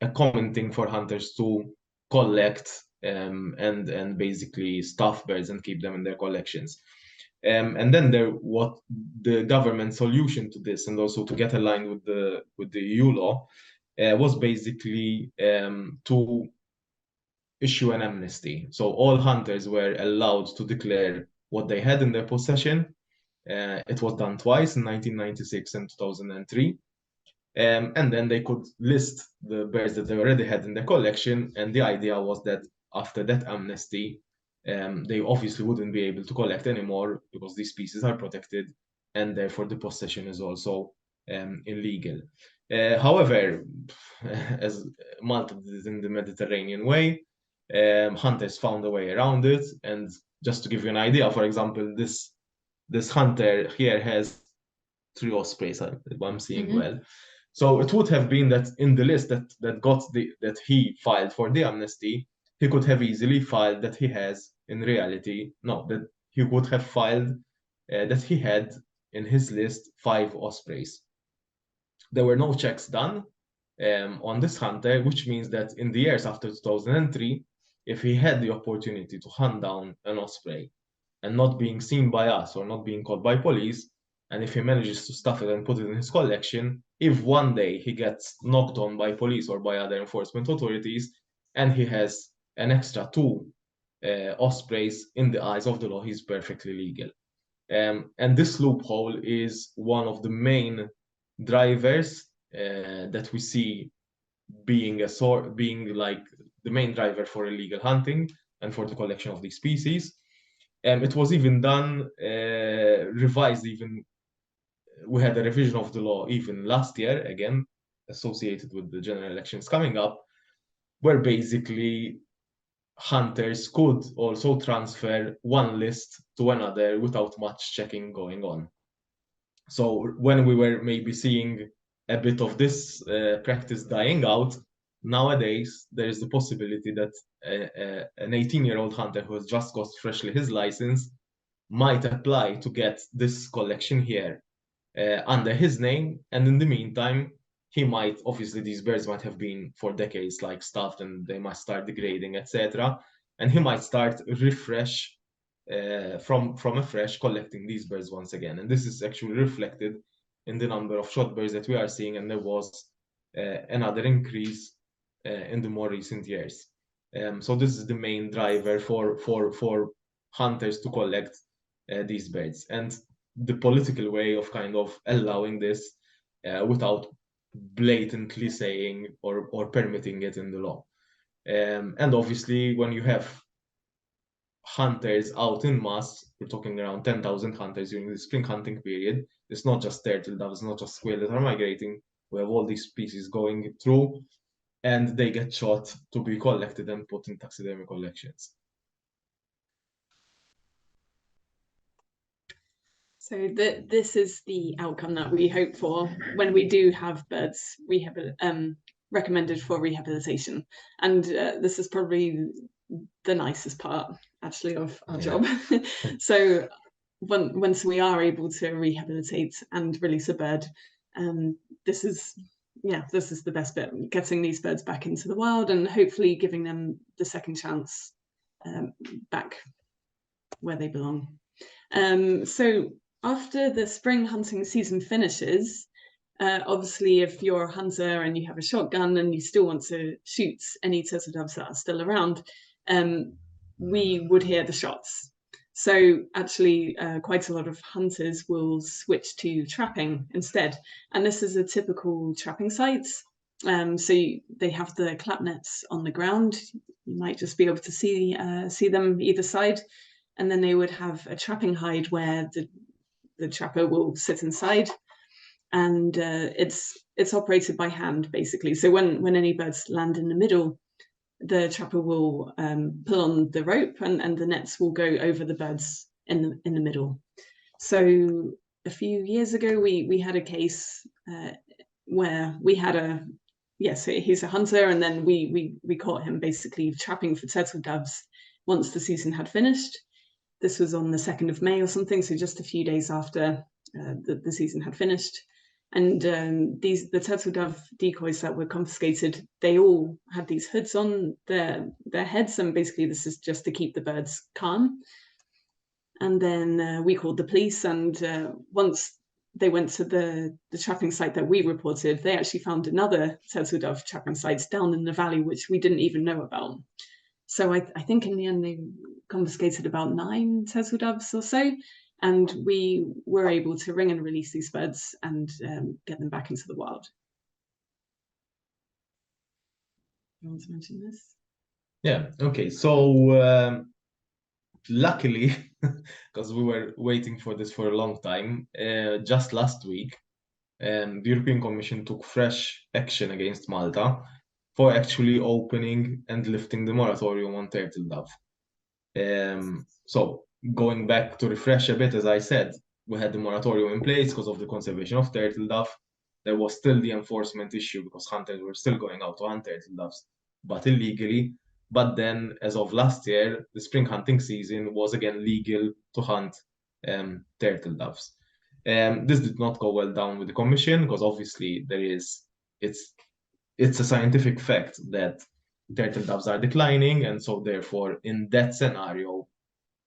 a common thing for hunters to collect and basically stuff birds and keep them in their collections. And then what the government solution to this, and also to get aligned with the EU law, was basically to issue an amnesty. So all hunters were allowed to declare what they had in their possession. It was done twice, in 1996 and 2003. And then they could list the birds that they already had in their collection. And the idea was that after that amnesty, they obviously wouldn't be able to collect anymore because these species are protected, and therefore the possession is also illegal. However, as Malta did it in the Mediterranean way, hunters found a way around it. And just to give you an idea, for example, this hunter here has 3 ospreys, if I'm seeing well. So it would have been that in the list that he filed for the amnesty, he could have easily filed that he has, in reality, no, that he would have filed that he had in his list 5 ospreys. There were no checks done on this hunter, which means that in the years after 2003, if he had the opportunity to hunt down an osprey and not being seen by us or not being caught by police, and if he manages to stuff it and put it in his collection, if one day he gets knocked on by police or by other enforcement authorities, and he has an extra 2 ospreys, in the eyes of the law, he's perfectly legal. And this loophole is one of the main drivers that we see being like the main driver for illegal hunting and for the collection of these species. It was even done, revised even. We had a revision of the law even last year, again, associated with the general elections coming up, where basically hunters could also transfer one list to another without much checking going on. So when we were maybe seeing a bit of this practice dying out, nowadays there is the possibility that an 18-year-old hunter who has just got freshly his license might apply to get this collection here under his name, and in the meantime he might, obviously these birds might have been for decades like stuffed and they might start degrading, etc., and he might start refresh from afresh collecting these birds once again. And this is actually reflected in the number of shot birds that we are seeing, and there was another increase in the more recent years. So this is the main driver for hunters to collect these birds, and the political way of kind of allowing this without blatantly saying or permitting it in the law. And obviously when you have hunters out in mass, we're talking around 10,000 hunters during the spring hunting period. It's not just turtle doves, not just quail that are migrating. We have all these species going through, and they get shot to be collected and put in taxidermy collections. So this is the outcome that we hope for when we do have birds recommended for rehabilitation. And this is probably the nicest part, actually, of our job. So once we are able to rehabilitate and release a bird, this is the best bit, getting these birds back into the wild and hopefully giving them the second chance back where they belong. So after the spring hunting season finishes, obviously if you're a hunter and you have a shotgun and you still want to shoot any turtle doves that are still around, we would hear the shots. So actually quite a lot of hunters will switch to trapping instead. And this is a typical trapping site. So they have the clap nets on the ground. You might just be able to see them either side. And then they would have a trapping hide where the trapper will sit inside, and it's operated by hand basically. So when any birds land in the middle, the trapper will pull on the rope, and the nets will go over the birds in the middle. So a few years ago, we had a case where we had so he's a hunter, and then we caught him basically trapping for turtle doves once the season had finished. This was on the 2nd of May or something, so just a few days after the season had finished. And the turtle dove decoys that were confiscated, they all had these hoods on their heads, and basically this is just to keep the birds calm. And then we called the police, and once they went to the trapping site that we reported, they actually found another turtle dove trapping site down in the valley, which we didn't even know about. So I think in the end they confiscated about 9 turtle doves or so, and we were able to ring and release these birds and get them back into the wild. You want to mention this? Yeah, okay. So luckily, because we were waiting for this for a long time, just last week, the European Commission took fresh action against Malta for actually opening and lifting the moratorium on turtle dove. So going back to refresh a bit, as I said, we had the moratorium in place because of the conservation of turtle dove. There was still the enforcement issue because hunters were still going out to hunt turtle doves, but illegally. But then, as of last year, the spring hunting season was again legal to hunt turtle doves. This did not go well down with the Commission because obviously it's a scientific fact that turtle doves are declining, and so therefore, in that scenario,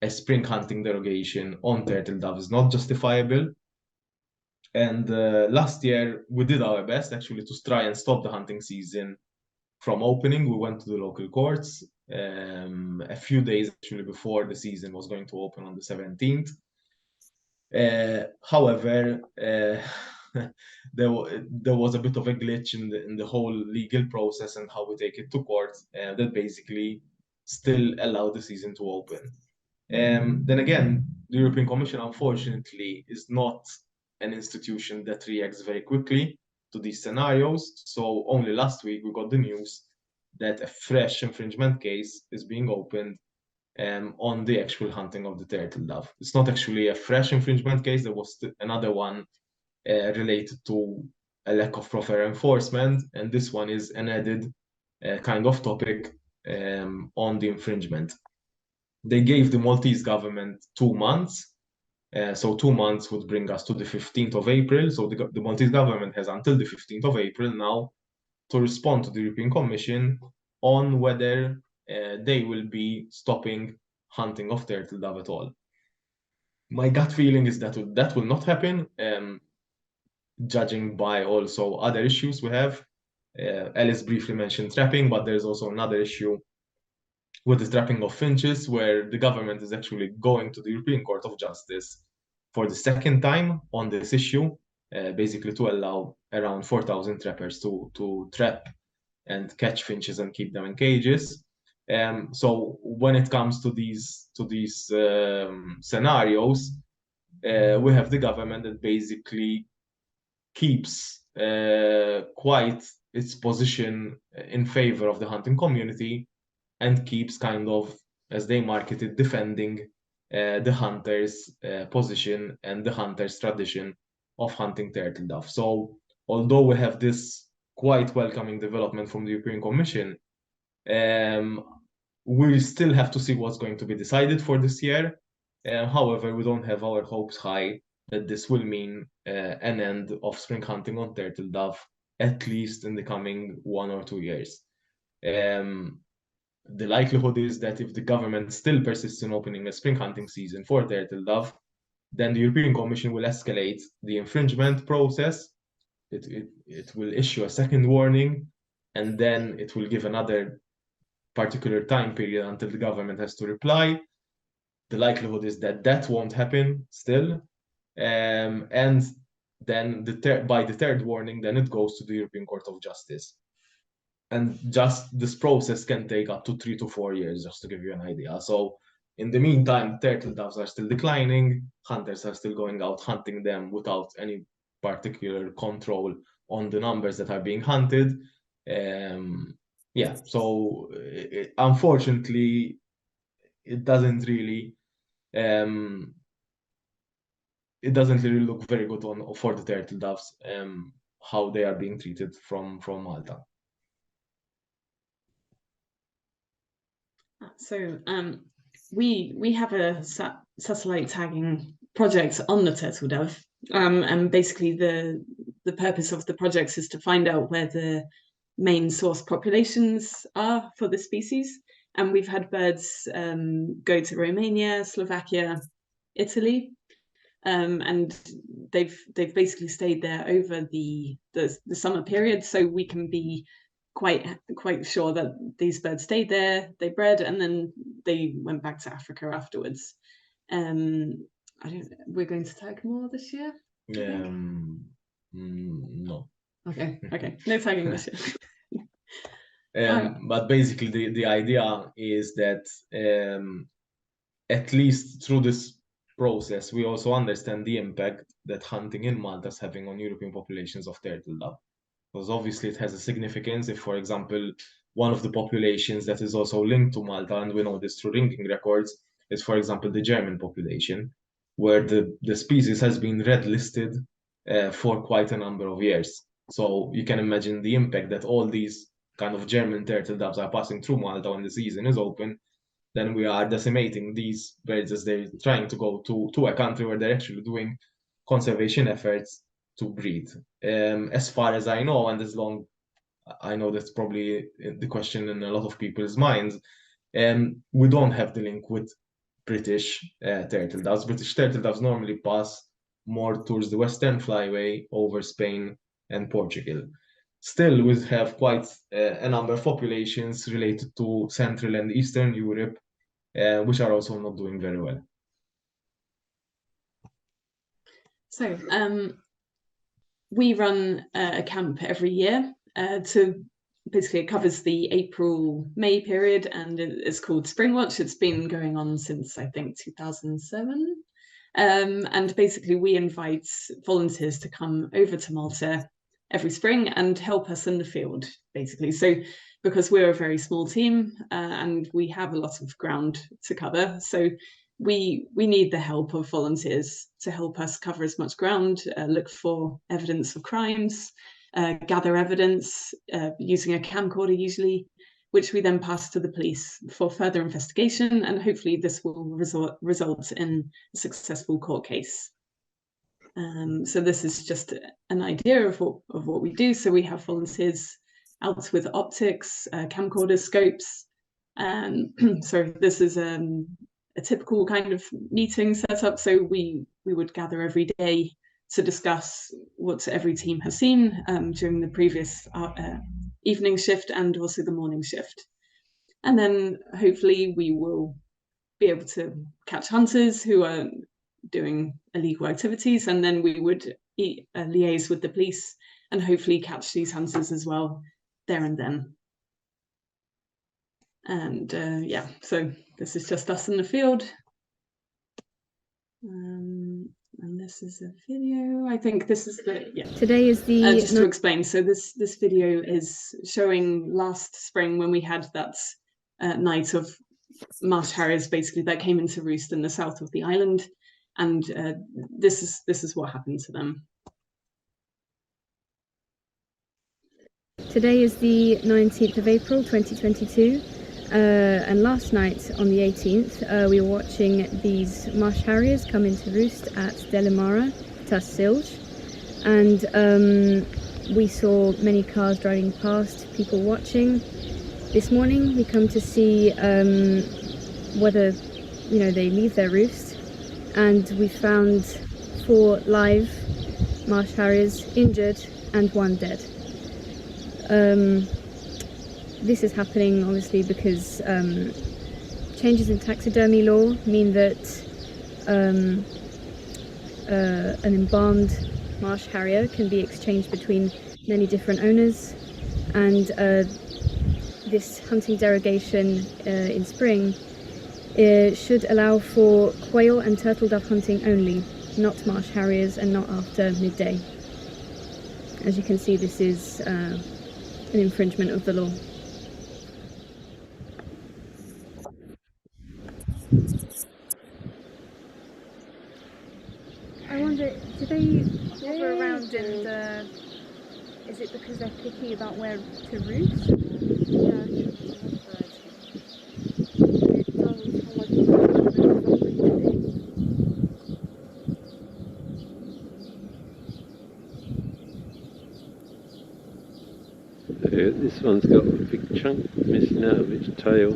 a spring hunting derogation on turtle dove is not justifiable. And last year, we did our best actually to try and stop the hunting season from opening. We went to the local courts a few days actually before the season was going to open on the 17th. However, there was a bit of a glitch in the whole legal process and how we take it to court that basically still allowed the season to open. Then again, the European Commission, unfortunately, is not an institution that reacts very quickly to these scenarios. So only last week we got the news that a fresh infringement case is being opened on the actual hunting of the turtle dove. It's not actually a fresh infringement case. There was another one related to a lack of proper enforcement, and this one is an added kind of topic on the infringement. They gave the Maltese government 2 months. So 2 months would bring us to the 15th of April. So the Maltese government has until the 15th of April now to respond to the European Commission on whether they will be stopping hunting of turtle dove at all. My gut feeling is that that will not happen, judging by also other issues we have. Alice briefly mentioned trapping, but there's also another issue with the trapping of finches, where the government is actually going to the European Court of Justice for the second time on this issue, basically to allow around 4,000 trappers to trap and catch finches and keep them in cages. So when it comes to these scenarios, we have the government that basically keeps quite its position in favor of the hunting community and keeps kind of, as they market it, defending the hunters' position and the hunters' tradition of hunting turtle dove. So although we have this quite welcoming development from the European Commission, we still have to see what's going to be decided for this year. However, we don't have our hopes high that this will mean an end of spring hunting on turtle dove, at least in the coming 1 or 2 years. The likelihood is that if the government still persists in opening a spring hunting season for turtle dove, then the European Commission will escalate the infringement process. It will issue a second warning, and then it will give another particular time period until the government has to reply. The likelihood is that that won't happen still. And then by the third warning, then it goes to the European Court of Justice. And just this process can take up to 3 to 4 years, just to give you an idea. So in the meantime, turtle doves are still declining. Hunters are still going out hunting them without any particular control on the numbers that are being hunted. Yeah, so unfortunately, it doesn't really look very good for the turtle doves, how they are being treated from Malta. So we have a satellite tagging project on the turtle dove, And basically the purpose of the projects is to find out where the main source populations are for the species. And we've had birds go to Romania, Slovakia, Italy, and they've basically stayed there over the summer period, so we can be quite sure that these birds stayed there, they bred, and then they went back to Africa afterwards. We're going to tag more this year? No. Okay, no tagging this year. But basically the idea is that at least through this process we also understand the impact that hunting in Malta is having on European populations of turtle dove. Because obviously it has a significance if, for example, one of the populations that is also linked to Malta, and we know this through ringing records, is, for example, the German population, where the species has been red listed for quite a number of years. So you can imagine the impact that all these kind of German turtle doves are passing through Malta when the season is open. Then we are decimating these birds as they're trying to go to a country where they're actually doing conservation efforts to breed. As far as I know, and as long I know that's probably the question in a lot of people's minds, we don't have the link with British turtle doves. British turtle doves normally pass more towards the Western Flyway over Spain and Portugal. Still, we have quite a number of populations related to Central and Eastern Europe, which are also not doing very well. So we run a camp every year to basically it covers the April-May period, and it's called Spring Watch. It's been going on since I think 2007. And basically we invite volunteers to come over to Malta every spring and help us in the field, basically. So because we're a very small team and we have a lot of ground to cover, so we need the help of volunteers to help us cover as much ground, look for evidence of crimes, gather evidence using a camcorder usually, which we then pass to the police for further investigation, and hopefully this will result in a successful court case. So this is just an idea of what we do. So we have volunteers out with optics, camcorder scopes. So this is a typical kind of meeting setup. So we would gather every day to discuss what every team has seen during the previous evening shift and also the morning shift. And then hopefully we will be able to catch hunters who are doing illegal activities, and then we would liaise with the police and hopefully catch these hunters as well there and then. And yeah, so this is just us in the field. And this is a video. I think this is the, yeah. Today is the... just to explain, so this video is showing last spring when we had that night of marsh harriers basically that came into roost in the south of the island. And this is what happened to them. Today is the 19th of April 2022, and last night on the 18th we were watching these marsh harriers come into roost at Delimara, Tassilge, and we saw many cars driving past, people watching. This morning we come to see whether they leave their roost, and we found 4 live marsh harriers injured and 1 dead. This is happening obviously because changes in taxidermy law mean that an embalmed marsh harrier can be exchanged between many different owners, and this hunting derogation in spring should allow for quail and turtle dove hunting only, not marsh harriers and not after midday. As you can see, this is an infringement of the law. I wonder, do they hover around and is it because they're picky about where to roost? Yeah. one's got a big chunk missing out of its tail.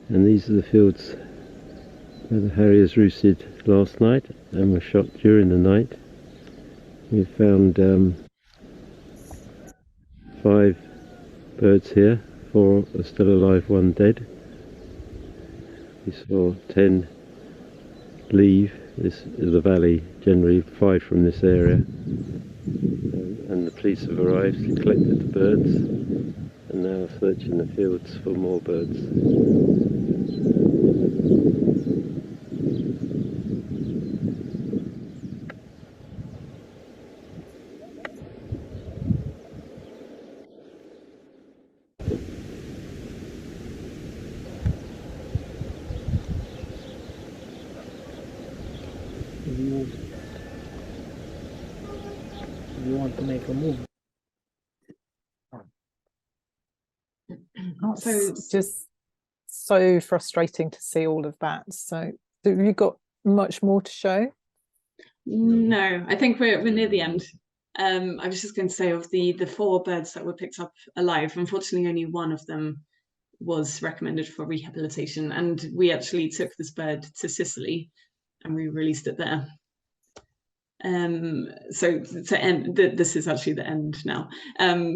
And these are the fields where the harriers roosted last night and were shot during the night. We found 5 birds here, 4 are still alive, 1 dead. We saw 10 leave. This is the valley, generally 5 from this area. And the police have arrived, collected the birds, and now are searching the fields for more birds. You want to make a move. So it's just so frustrating to see all of that. So have you got much more to show? No, I think we're near the end. I was just going to say, of the 4 birds that were picked up alive, unfortunately only 1 of them was recommended for rehabilitation, and we actually took this bird to Sicily and we released it there. So to end, this is actually the end now.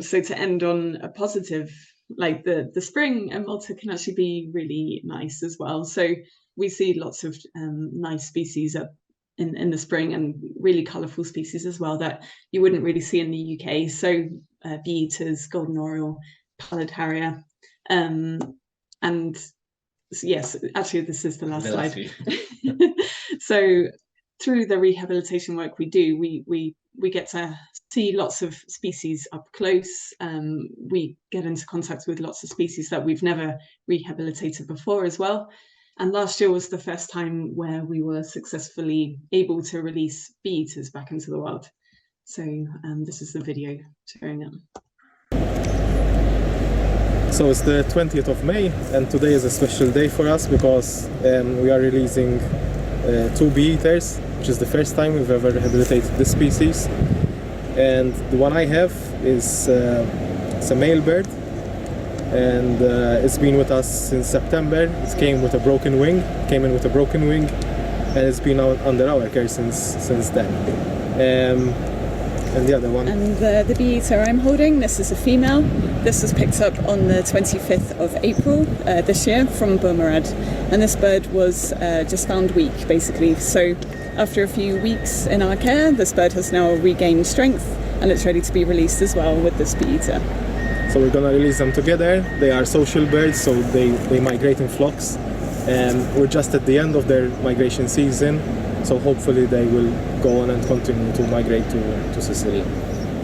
So to end on a positive, like the spring in Malta can actually be really nice as well. So we see lots of nice species up in the spring, and really colourful species as well that you wouldn't really see in the UK. So bee-eaters, golden oriole, pallid harrier, and yes, actually this is the last slide. So through the rehabilitation work we do, we get to see lots of species up close. We get into contact with lots of species that we've never rehabilitated before as well. And last year was the first time where we were successfully able to release bee-eaters back into the wild. So this is the video showing it. So it's the 20th of May, and today is a special day for us because we are releasing 2 bee-eaters, which is the first time we've ever rehabilitated this species. And the one I have is it's a male bird, and it's been with us since September. It came in with a broken wing, and it's been under our care since then. And the other one. And the bee-eater I'm holding, this is a female. This was picked up on the 25th of April this year from Burmarad. And this bird was just found weak, basically. So after a few weeks in our care, this bird has now regained strength, and it's ready to be released as well with this bee-eater. So we're gonna release them together. They are social birds, so they migrate in flocks. We're just at the end of their migration season, so hopefully they will go on and continue to migrate to Sicily.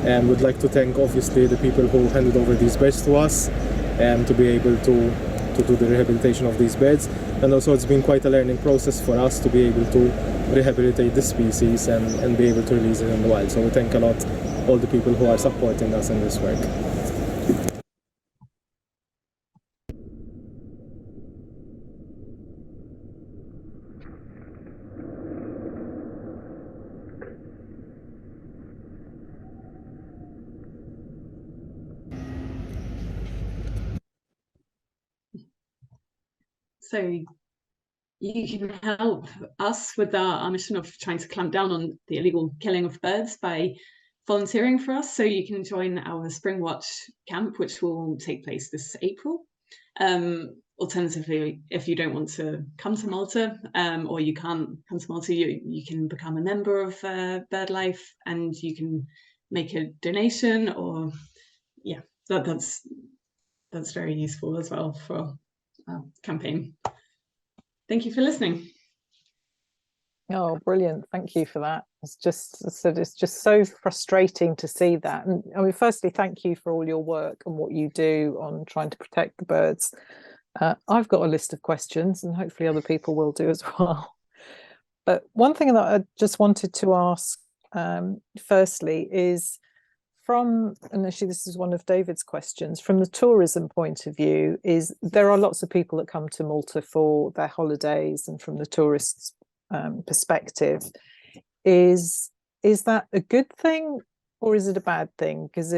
And we'd like to thank obviously the people who handed over these birds to us to be able to do the rehabilitation of these birds. And also it's been quite a learning process for us to be able to rehabilitate this species and be able to release it in the wild. So we thank a lot all the people who are supporting us in this work. So you can help us with our mission of trying to clamp down on the illegal killing of birds by volunteering for us. So you can join our Spring Watch camp, which will take place this April. Alternatively, if you don't want to come to Malta, or you can't come to Malta, you can become a member of BirdLife, and you can make a donation, or yeah, that's very useful as well for our campaign. Thank you for listening. Oh, brilliant. Thank you for that. It's just, as I said, it's just so frustrating to see that. And I mean, firstly, thank you for all your work and what you do on trying to protect the birds. I've got a list of questions, and hopefully other people will do as well. But one thing that I just wanted to ask firstly is, and actually this is one of David's questions, from the tourism point of view, is there are lots of people that come to Malta for their holidays, and from the tourists' perspective, is that a good thing or is it a bad thing? Because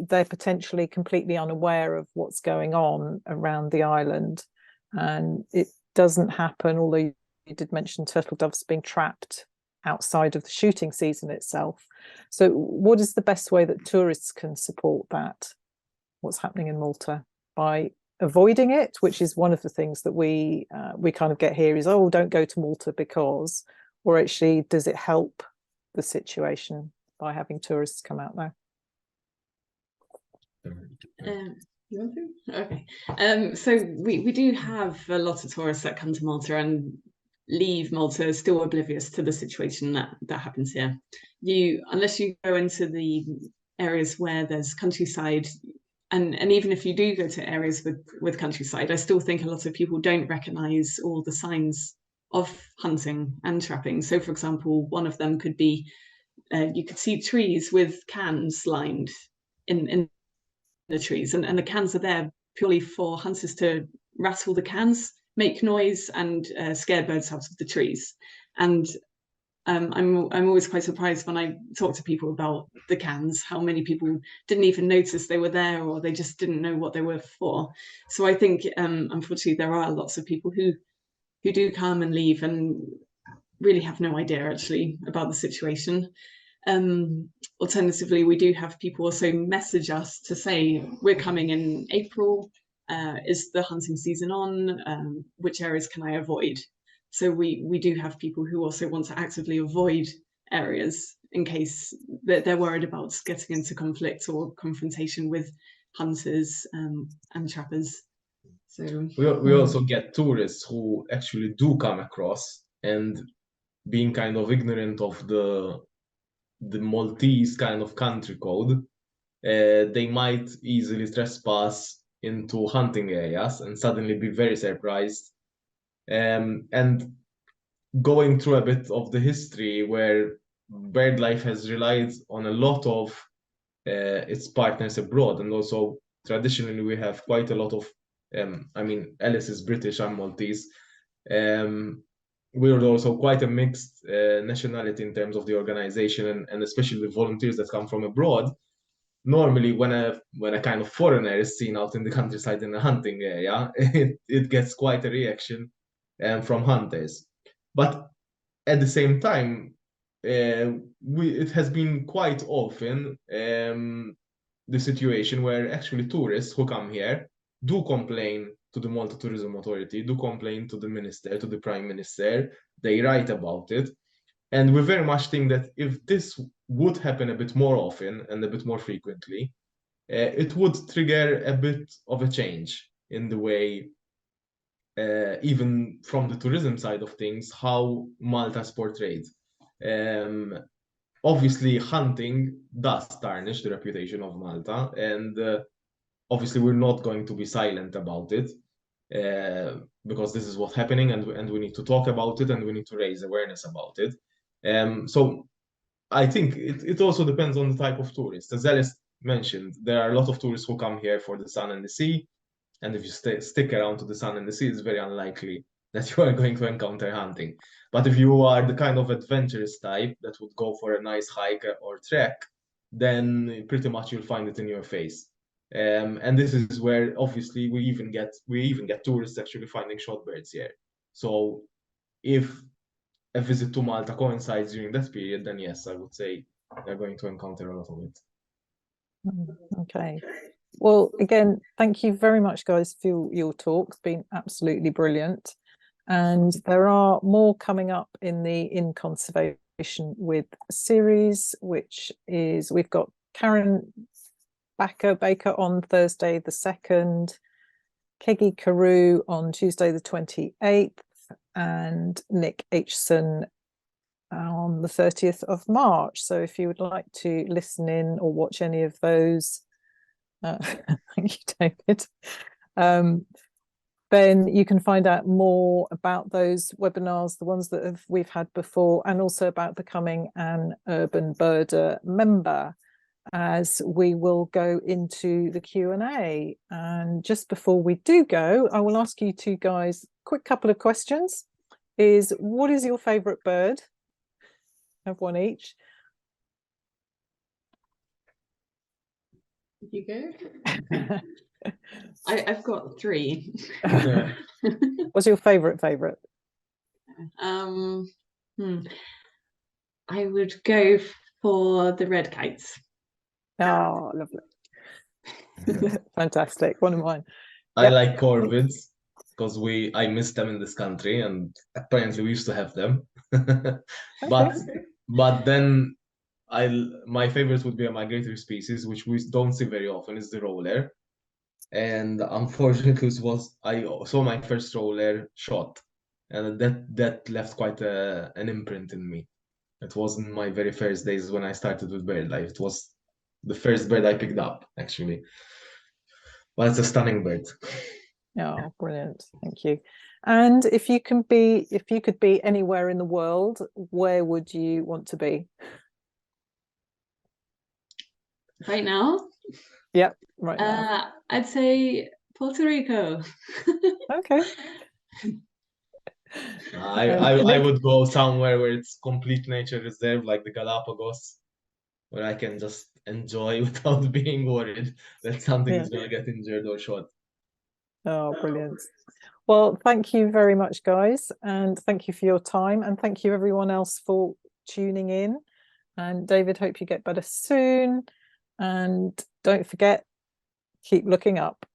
they're potentially completely unaware of what's going on around the island, and it doesn't happen, although you did mention turtle doves being trapped outside of the shooting season itself. So what is the best way that tourists can support that, what's happening in Malta, by avoiding it, which is one of the things that we kind of get here is, oh, don't go to Malta because, or actually does it help the situation by having tourists come out there? You want to? Okay. So we do have a lot of tourists that come to Malta and leave Malta still oblivious to the situation that happens here. Unless you go into the areas where there's countryside, and even if you do go to areas with countryside, I still think a lot of people don't recognise all the signs of hunting and trapping. So, for example, one of them could be you could see trees with cans lined in the trees, and the cans are there purely for hunters to rattle the cans, make noise, and scare birds out of the trees. And I'm always quite surprised when I talk to people about the cans, how many people didn't even notice they were there, or they just didn't know what they were for. So I think unfortunately there are lots of people who do come and leave and really have no idea actually about the situation. Alternatively, we do have people also message us to say, we're coming in April, is the hunting season on? Which areas can I avoid? So we do have people who also want to actively avoid areas in case they're worried about getting into conflict or confrontation with hunters and trappers. So we also get tourists who actually do come across, and being kind of ignorant of the Maltese kind of country code, they might easily trespass into hunting areas and suddenly be very surprised. And going through a bit of the history where BirdLife has relied on a lot of its partners abroad, and also traditionally we have quite a lot of, I mean, Alice is British, I'm Maltese. We're also quite a mixed nationality in terms of the organization, and especially the volunteers that come from abroad. Normally, when a kind of foreigner is seen out in the countryside in a hunting area, it gets quite a reaction from hunters. But at the same time, it has been quite often the situation where actually tourists who come here do complain to the Malta Tourism Authority, do complain to the minister, to the Prime Minister. They write about it. And we very much think that if this would happen a bit more often and a bit more frequently, it would trigger a bit of a change in the way, even from the tourism side of things, how Malta is portrayed. Obviously, hunting does tarnish the reputation of Malta, and obviously we're not going to be silent about it, because this is what's happening, and we need to talk about it, and we need to raise awareness about it. So I think it also depends on the type of tourist. As Alice mentioned, there are a lot of tourists who come here for the sun and the sea, and if you stick around to the sun and the sea, it's very unlikely that you are going to encounter hunting. But if you are the kind of adventurous type that would go for a nice hike or trek, then pretty much you'll find it in your face. And this is where obviously we even get tourists actually finding shot birds here. So if a visit to Malta coincides during that period, then yes, I would say they're going to encounter a lot of it. Okay. Well, again, thank you very much, guys, for your talk. It's been absolutely brilliant. And there are more coming up in the In Conservation With series, which is, we've got Karen Baker on Thursday the 2nd, Kegi Carew on Tuesday the 28th, and Nick Aitchison on the 30th of March. So if you would like to listen in or watch any of those, thank you, David. then you can find out more about those webinars, the ones that we've had before, and also about becoming an Urban Birder member, as we will go into the Q&A. And just before we do go, I will ask you two guys a quick couple of questions. What is your favourite bird? Have one each. You go. I've got three. What's your favourite? I would go for the red kites. Oh, lovely. Fantastic. One of mine. I like corvids because I miss them in this country, and apparently we used to have them. But then my favorite would be a migratory species, which we don't see very often, is the roller. And unfortunately, I saw my first roller shot, and that left quite an imprint in me. It wasn't my very first days when I started with BirdLife. It was the first bird I picked up, actually. But it's a stunning bird. Oh, brilliant. Thank you. And if you could be anywhere in the world, where would you want to be? Right now? Yep, right now. I'd say Puerto Rico. Okay. I would go somewhere where it's complete nature reserve, like the Galapagos, where I can just enjoy without being worried that something is going to get injured or shot. Oh, brilliant. Well, thank you very much, guys. And thank you for your time. And thank you, everyone else, for tuning in. And David, hope you get better soon. And don't forget, keep looking up.